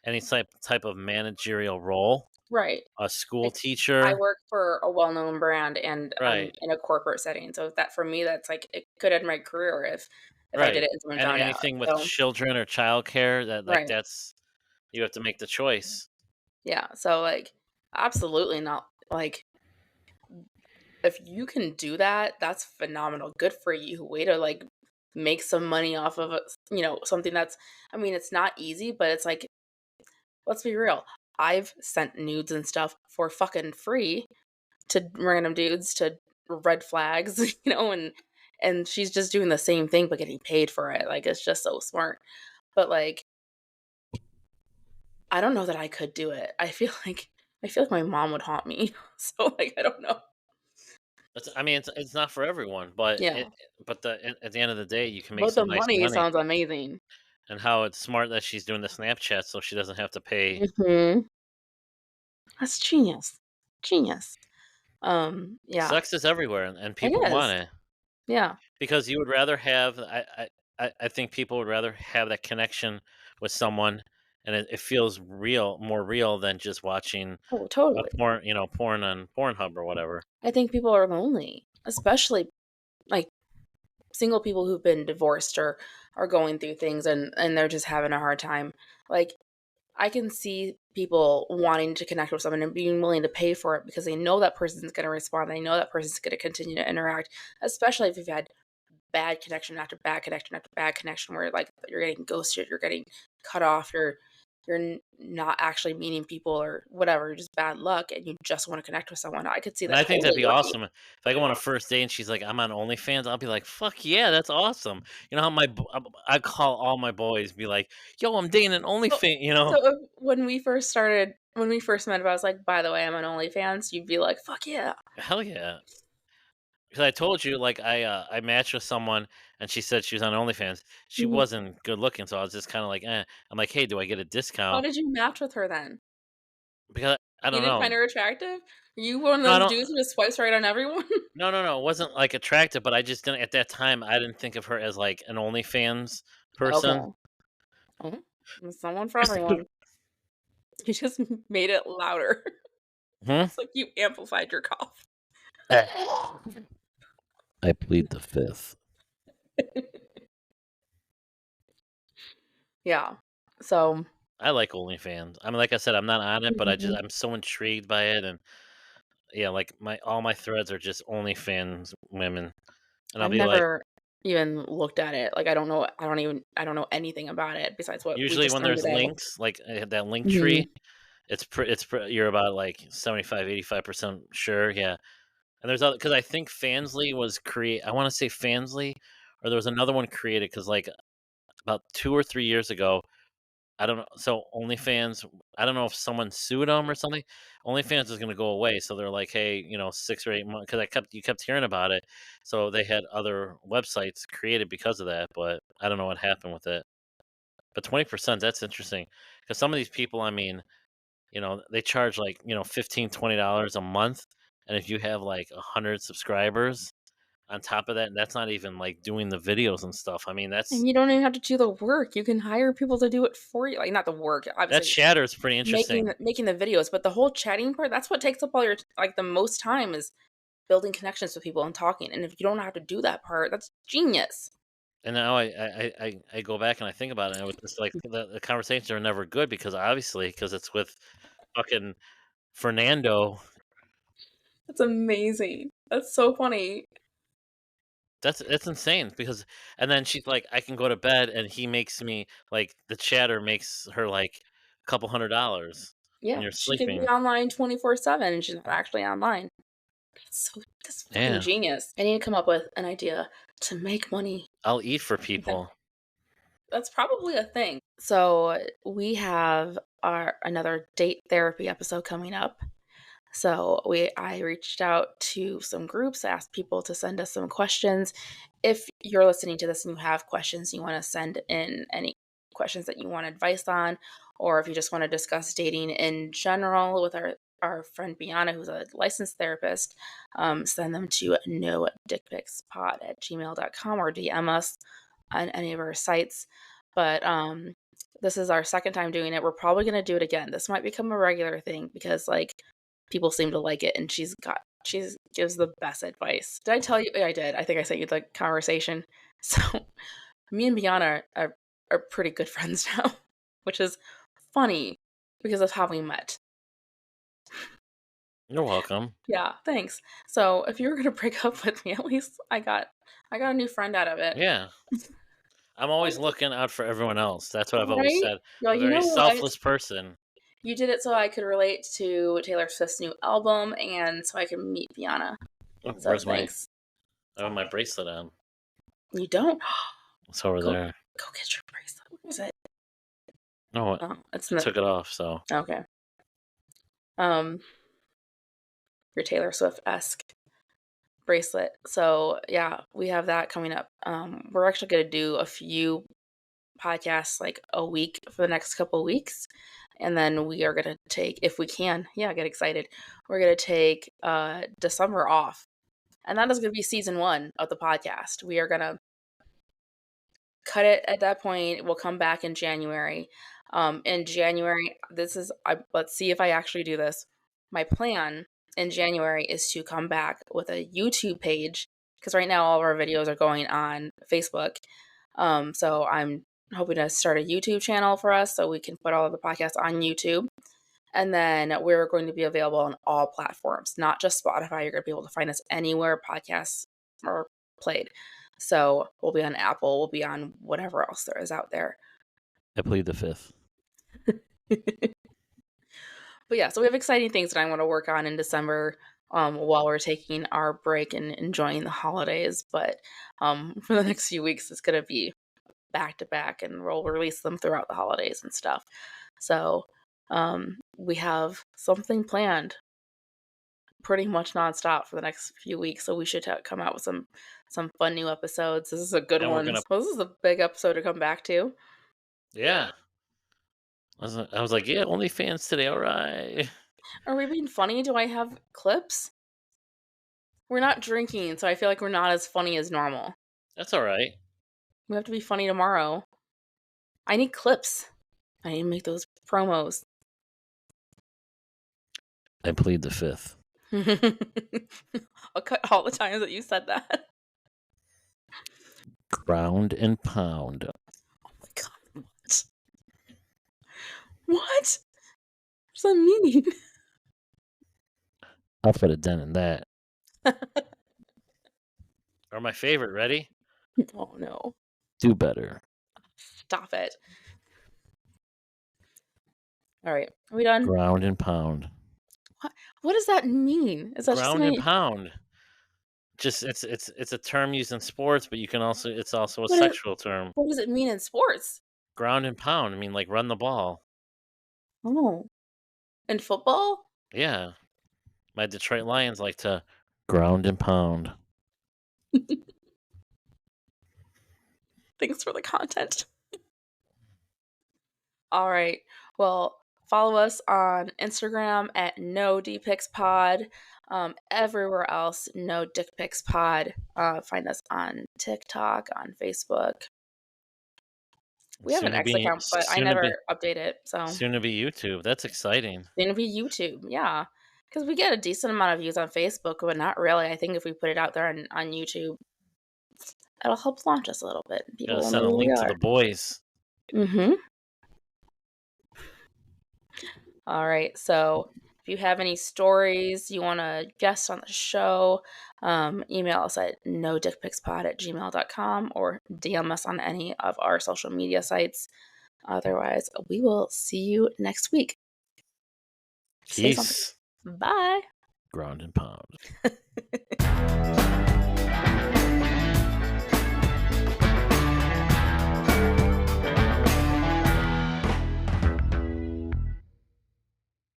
any type of managerial role, Right. a school Like, I teacher. work for a well-known brand, and I'm Right, in a corporate setting, so that for me, that's, like it could end my career if I did right. it and someone And found out, anything with so children or childcare, right. that's you have to make the choice. Yeah, so, like, absolutely not. Like, if you can do that, that's phenomenal. Good for you. Way to, like, make some money off of something that's I mean, it's not easy, but it's like, let's be real. I've sent nudes and stuff for fucking free to random dudes, to red flags, and she's just doing the same thing but getting paid for it. Like, it's just so smart. But like, I don't know that I could do it. I feel like my mom would haunt me. So like, I don't know. I mean, it's not for everyone, but Yeah. at the end of the day, you can make But the some nice money money. sounds amazing. And how it's smart that she's doing the Snapchat so she doesn't have to pay. Mhm. That's genius. Genius. Yeah. Sex is everywhere, and It people want is. it Yeah. because you would rather have. I think people would rather have that connection with someone, and it feels real, more real than just watching Oh, a totally. porn on Pornhub or whatever. I think people are lonely, especially like single people who've been divorced or are going through things, and they're just having a hard time. Like, I can see people wanting to connect with someone and being willing to pay for it because they know that person's going to respond. They know that person's going to continue to interact, especially if you've had bad connection after bad connection after bad connection where like you're getting ghosted, you're getting cut off, you're not actually meeting people or whatever, you're just bad luck and you just want to connect with someone. I could see And that I think that'd totally be working. awesome if I go on a first date and she's like, "I'm on OnlyFans." I'll be like, "Fuck yeah, that's awesome." You know how I call all my boys, be like, "Yo, I'm dating an So, OnlyFans." so when we first met, if I was like, by the way, I'm on OnlyFans, you'd be like, fuck yeah. Hell yeah. Because I told you, like, I matched with someone, and she said she was on OnlyFans. She Mhm. wasn't good looking, so I was just kinda like, "Eh." I'm like, "Hey, do I get a How discount?" did you match with her then? Because I You don't didn't find know. her attractive? Are you one of No, I those don't dudes who just swipes right on everyone? no, no, no, it wasn't, like, attractive, but I just didn't at that time, I didn't think of her as, like, an OnlyFans person. Okay. Mhm. There's someone for everyone. You just made it louder. Hmm? It's like you amplified your cough. I plead the fifth. Yeah. So I like OnlyFans. I mean, like I said, I'm not on it, but Mhm. I'm so intrigued by it, and yeah, like my all my threads are just OnlyFans women, and I'll I've be like, never even looked at it. Like, I don't know anything about it besides what we usually just when learned there's today. links, like that link tree, Mhm. you're about like 75, 85% sure, yeah. And there's other because I think Fansly was I want to say Fansly, or there was another one created because like about 2 or 3 years ago. I don't know. So OnlyFans, I don't know if someone sued them or something. OnlyFans is going to go away, so they're like, hey, 6 or 8 months because you kept hearing about it. So they had other websites created because of that, but I don't know what happened with it. But 20%, that's interesting because some of these people, I mean, they charge like $15-20 a month, and if you have like 100 subscribers on top of that, and that's not even like doing the videos and stuff. I mean, And you don't even have to do the work. You can hire people to do it for you. Like, not the work, that obviously, chatter is pretty making interesting. making the videos, but the whole chatting part, that's what takes up all your like the most time is building connections with people and talking. And if you don't have to do that part, that's genius. And now I go back and I think about it, and it's like the conversations are never good because obviously because it's with fucking Fernando. That's amazing. That's so funny. It's insane because and then she's like, I can go to bed, and he makes me like the chatter makes her like a couple $100 when Yeah, you're she can be sleeping. online 24/7 and she's not actually online. That's fucking Yeah, genius. I need to come up with an idea to make money. I'll eat for With that. people. That's probably a thing. So we have our another date therapy episode coming up. So I reached out to some groups, asked people to send us some questions. If you're listening to this and you have questions, you want to send in any questions that you want advice on, or if you just want to discuss dating in general with our friend Biana, who's a licensed therapist, send them to nodickpicspod@gmail.com or DM us on any of our sites. But this is our second time doing it. We're probably going to do it again. This might become a regular thing because like people seem to like it, and she gives the best advice. Did I tell you? Yeah, I did. I think I sent you the conversation. So me and Biana are pretty good friends now, which is funny because of how we met. You're welcome. Yeah, thanks. So if you were gonna break up with me, at least I got a new friend out of it. Yeah, I'm always looking out for everyone else. That's what I've always Right? said. Well, A you very know what? selfless person. You did it so I could relate to Taylor Swift's new album and so I could meet Biana. Oh, So where's thanks. I have my bracelet on? You don't? It's over Go there. go get your bracelet. Where is it? No, Oh, it's I in the took it off. So okay. Um, your Taylor Swift-esque bracelet. So yeah, we have that coming up. We're actually gonna do a few podcasts like a week for the next couple of weeks. And then we are gonna take, if we can, yeah, get excited. We're gonna take December off. And that is gonna be season 1 of the podcast. We are gonna cut it at that point. We'll come back in January. In January, let's see if I actually do this. My plan in January is to come back with a YouTube page because right now all of our videos are going on Facebook. So I'm hoping to start a YouTube channel for us so we can put all of the podcasts on YouTube. And then we're going to be available on all platforms, not just Spotify. You're going to be able to find us anywhere podcasts are played. So we'll be on Apple, we'll be on whatever else there is out there. I plead the fifth. But yeah, so we have exciting things that I want to work on in December while we're taking our break and enjoying the holidays. But for the next few weeks, it's going to be back to back, and we'll release them throughout the holidays and stuff. So we have something planned pretty much nonstop for the next few weeks. So we should come out with some fun new episodes. This is a good And we're one. gonna Well, this is a big episode to come back to. Yeah. I was like, yeah, OnlyFans today. All right. Are we being funny? Do I have clips? We're not drinking, so I feel like we're not as funny as normal. That's all right. We have to be funny tomorrow. I need clips. I need to make those promos. I plead the fifth. I'll cut all the times that you said that. Ground and pound. Oh my god, what? What? What does that mean? I'll put a dent in that. Or my favorite. Ready? Oh no. Do better. Stop it. Alright, are we done? Ground and pound. What does that mean? Is that just Ground and my... pound. Just it's a term used in sports, but it's also a What it, sexual term. what does it mean in sports? Ground and pound. I mean, like run the ball. Oh, in football? Yeah, my Detroit Lions like to ground and pound. Thanks for the content. All right. Well, follow us on Instagram at no dpics pod. Everywhere else, no dick pics pod. Find us on TikTok, on Facebook. We have an X account, but I never update it. So soon to be YouTube. That's exciting. soon to be YouTube. Yeah. Because we get a decent amount of views on Facebook, but not really. I think if we put it out there on YouTube, it'll help launch us a little bit. People Gotta will send know a who we link to are. the boys. Mm-hmm. All right. So if you have any stories you want to guest on the show, email us at nodickpicspod@gmail.com or DM us on any of our social media sites. Otherwise, we will see you next week. Say something. Peace. Bye. Ground and pound.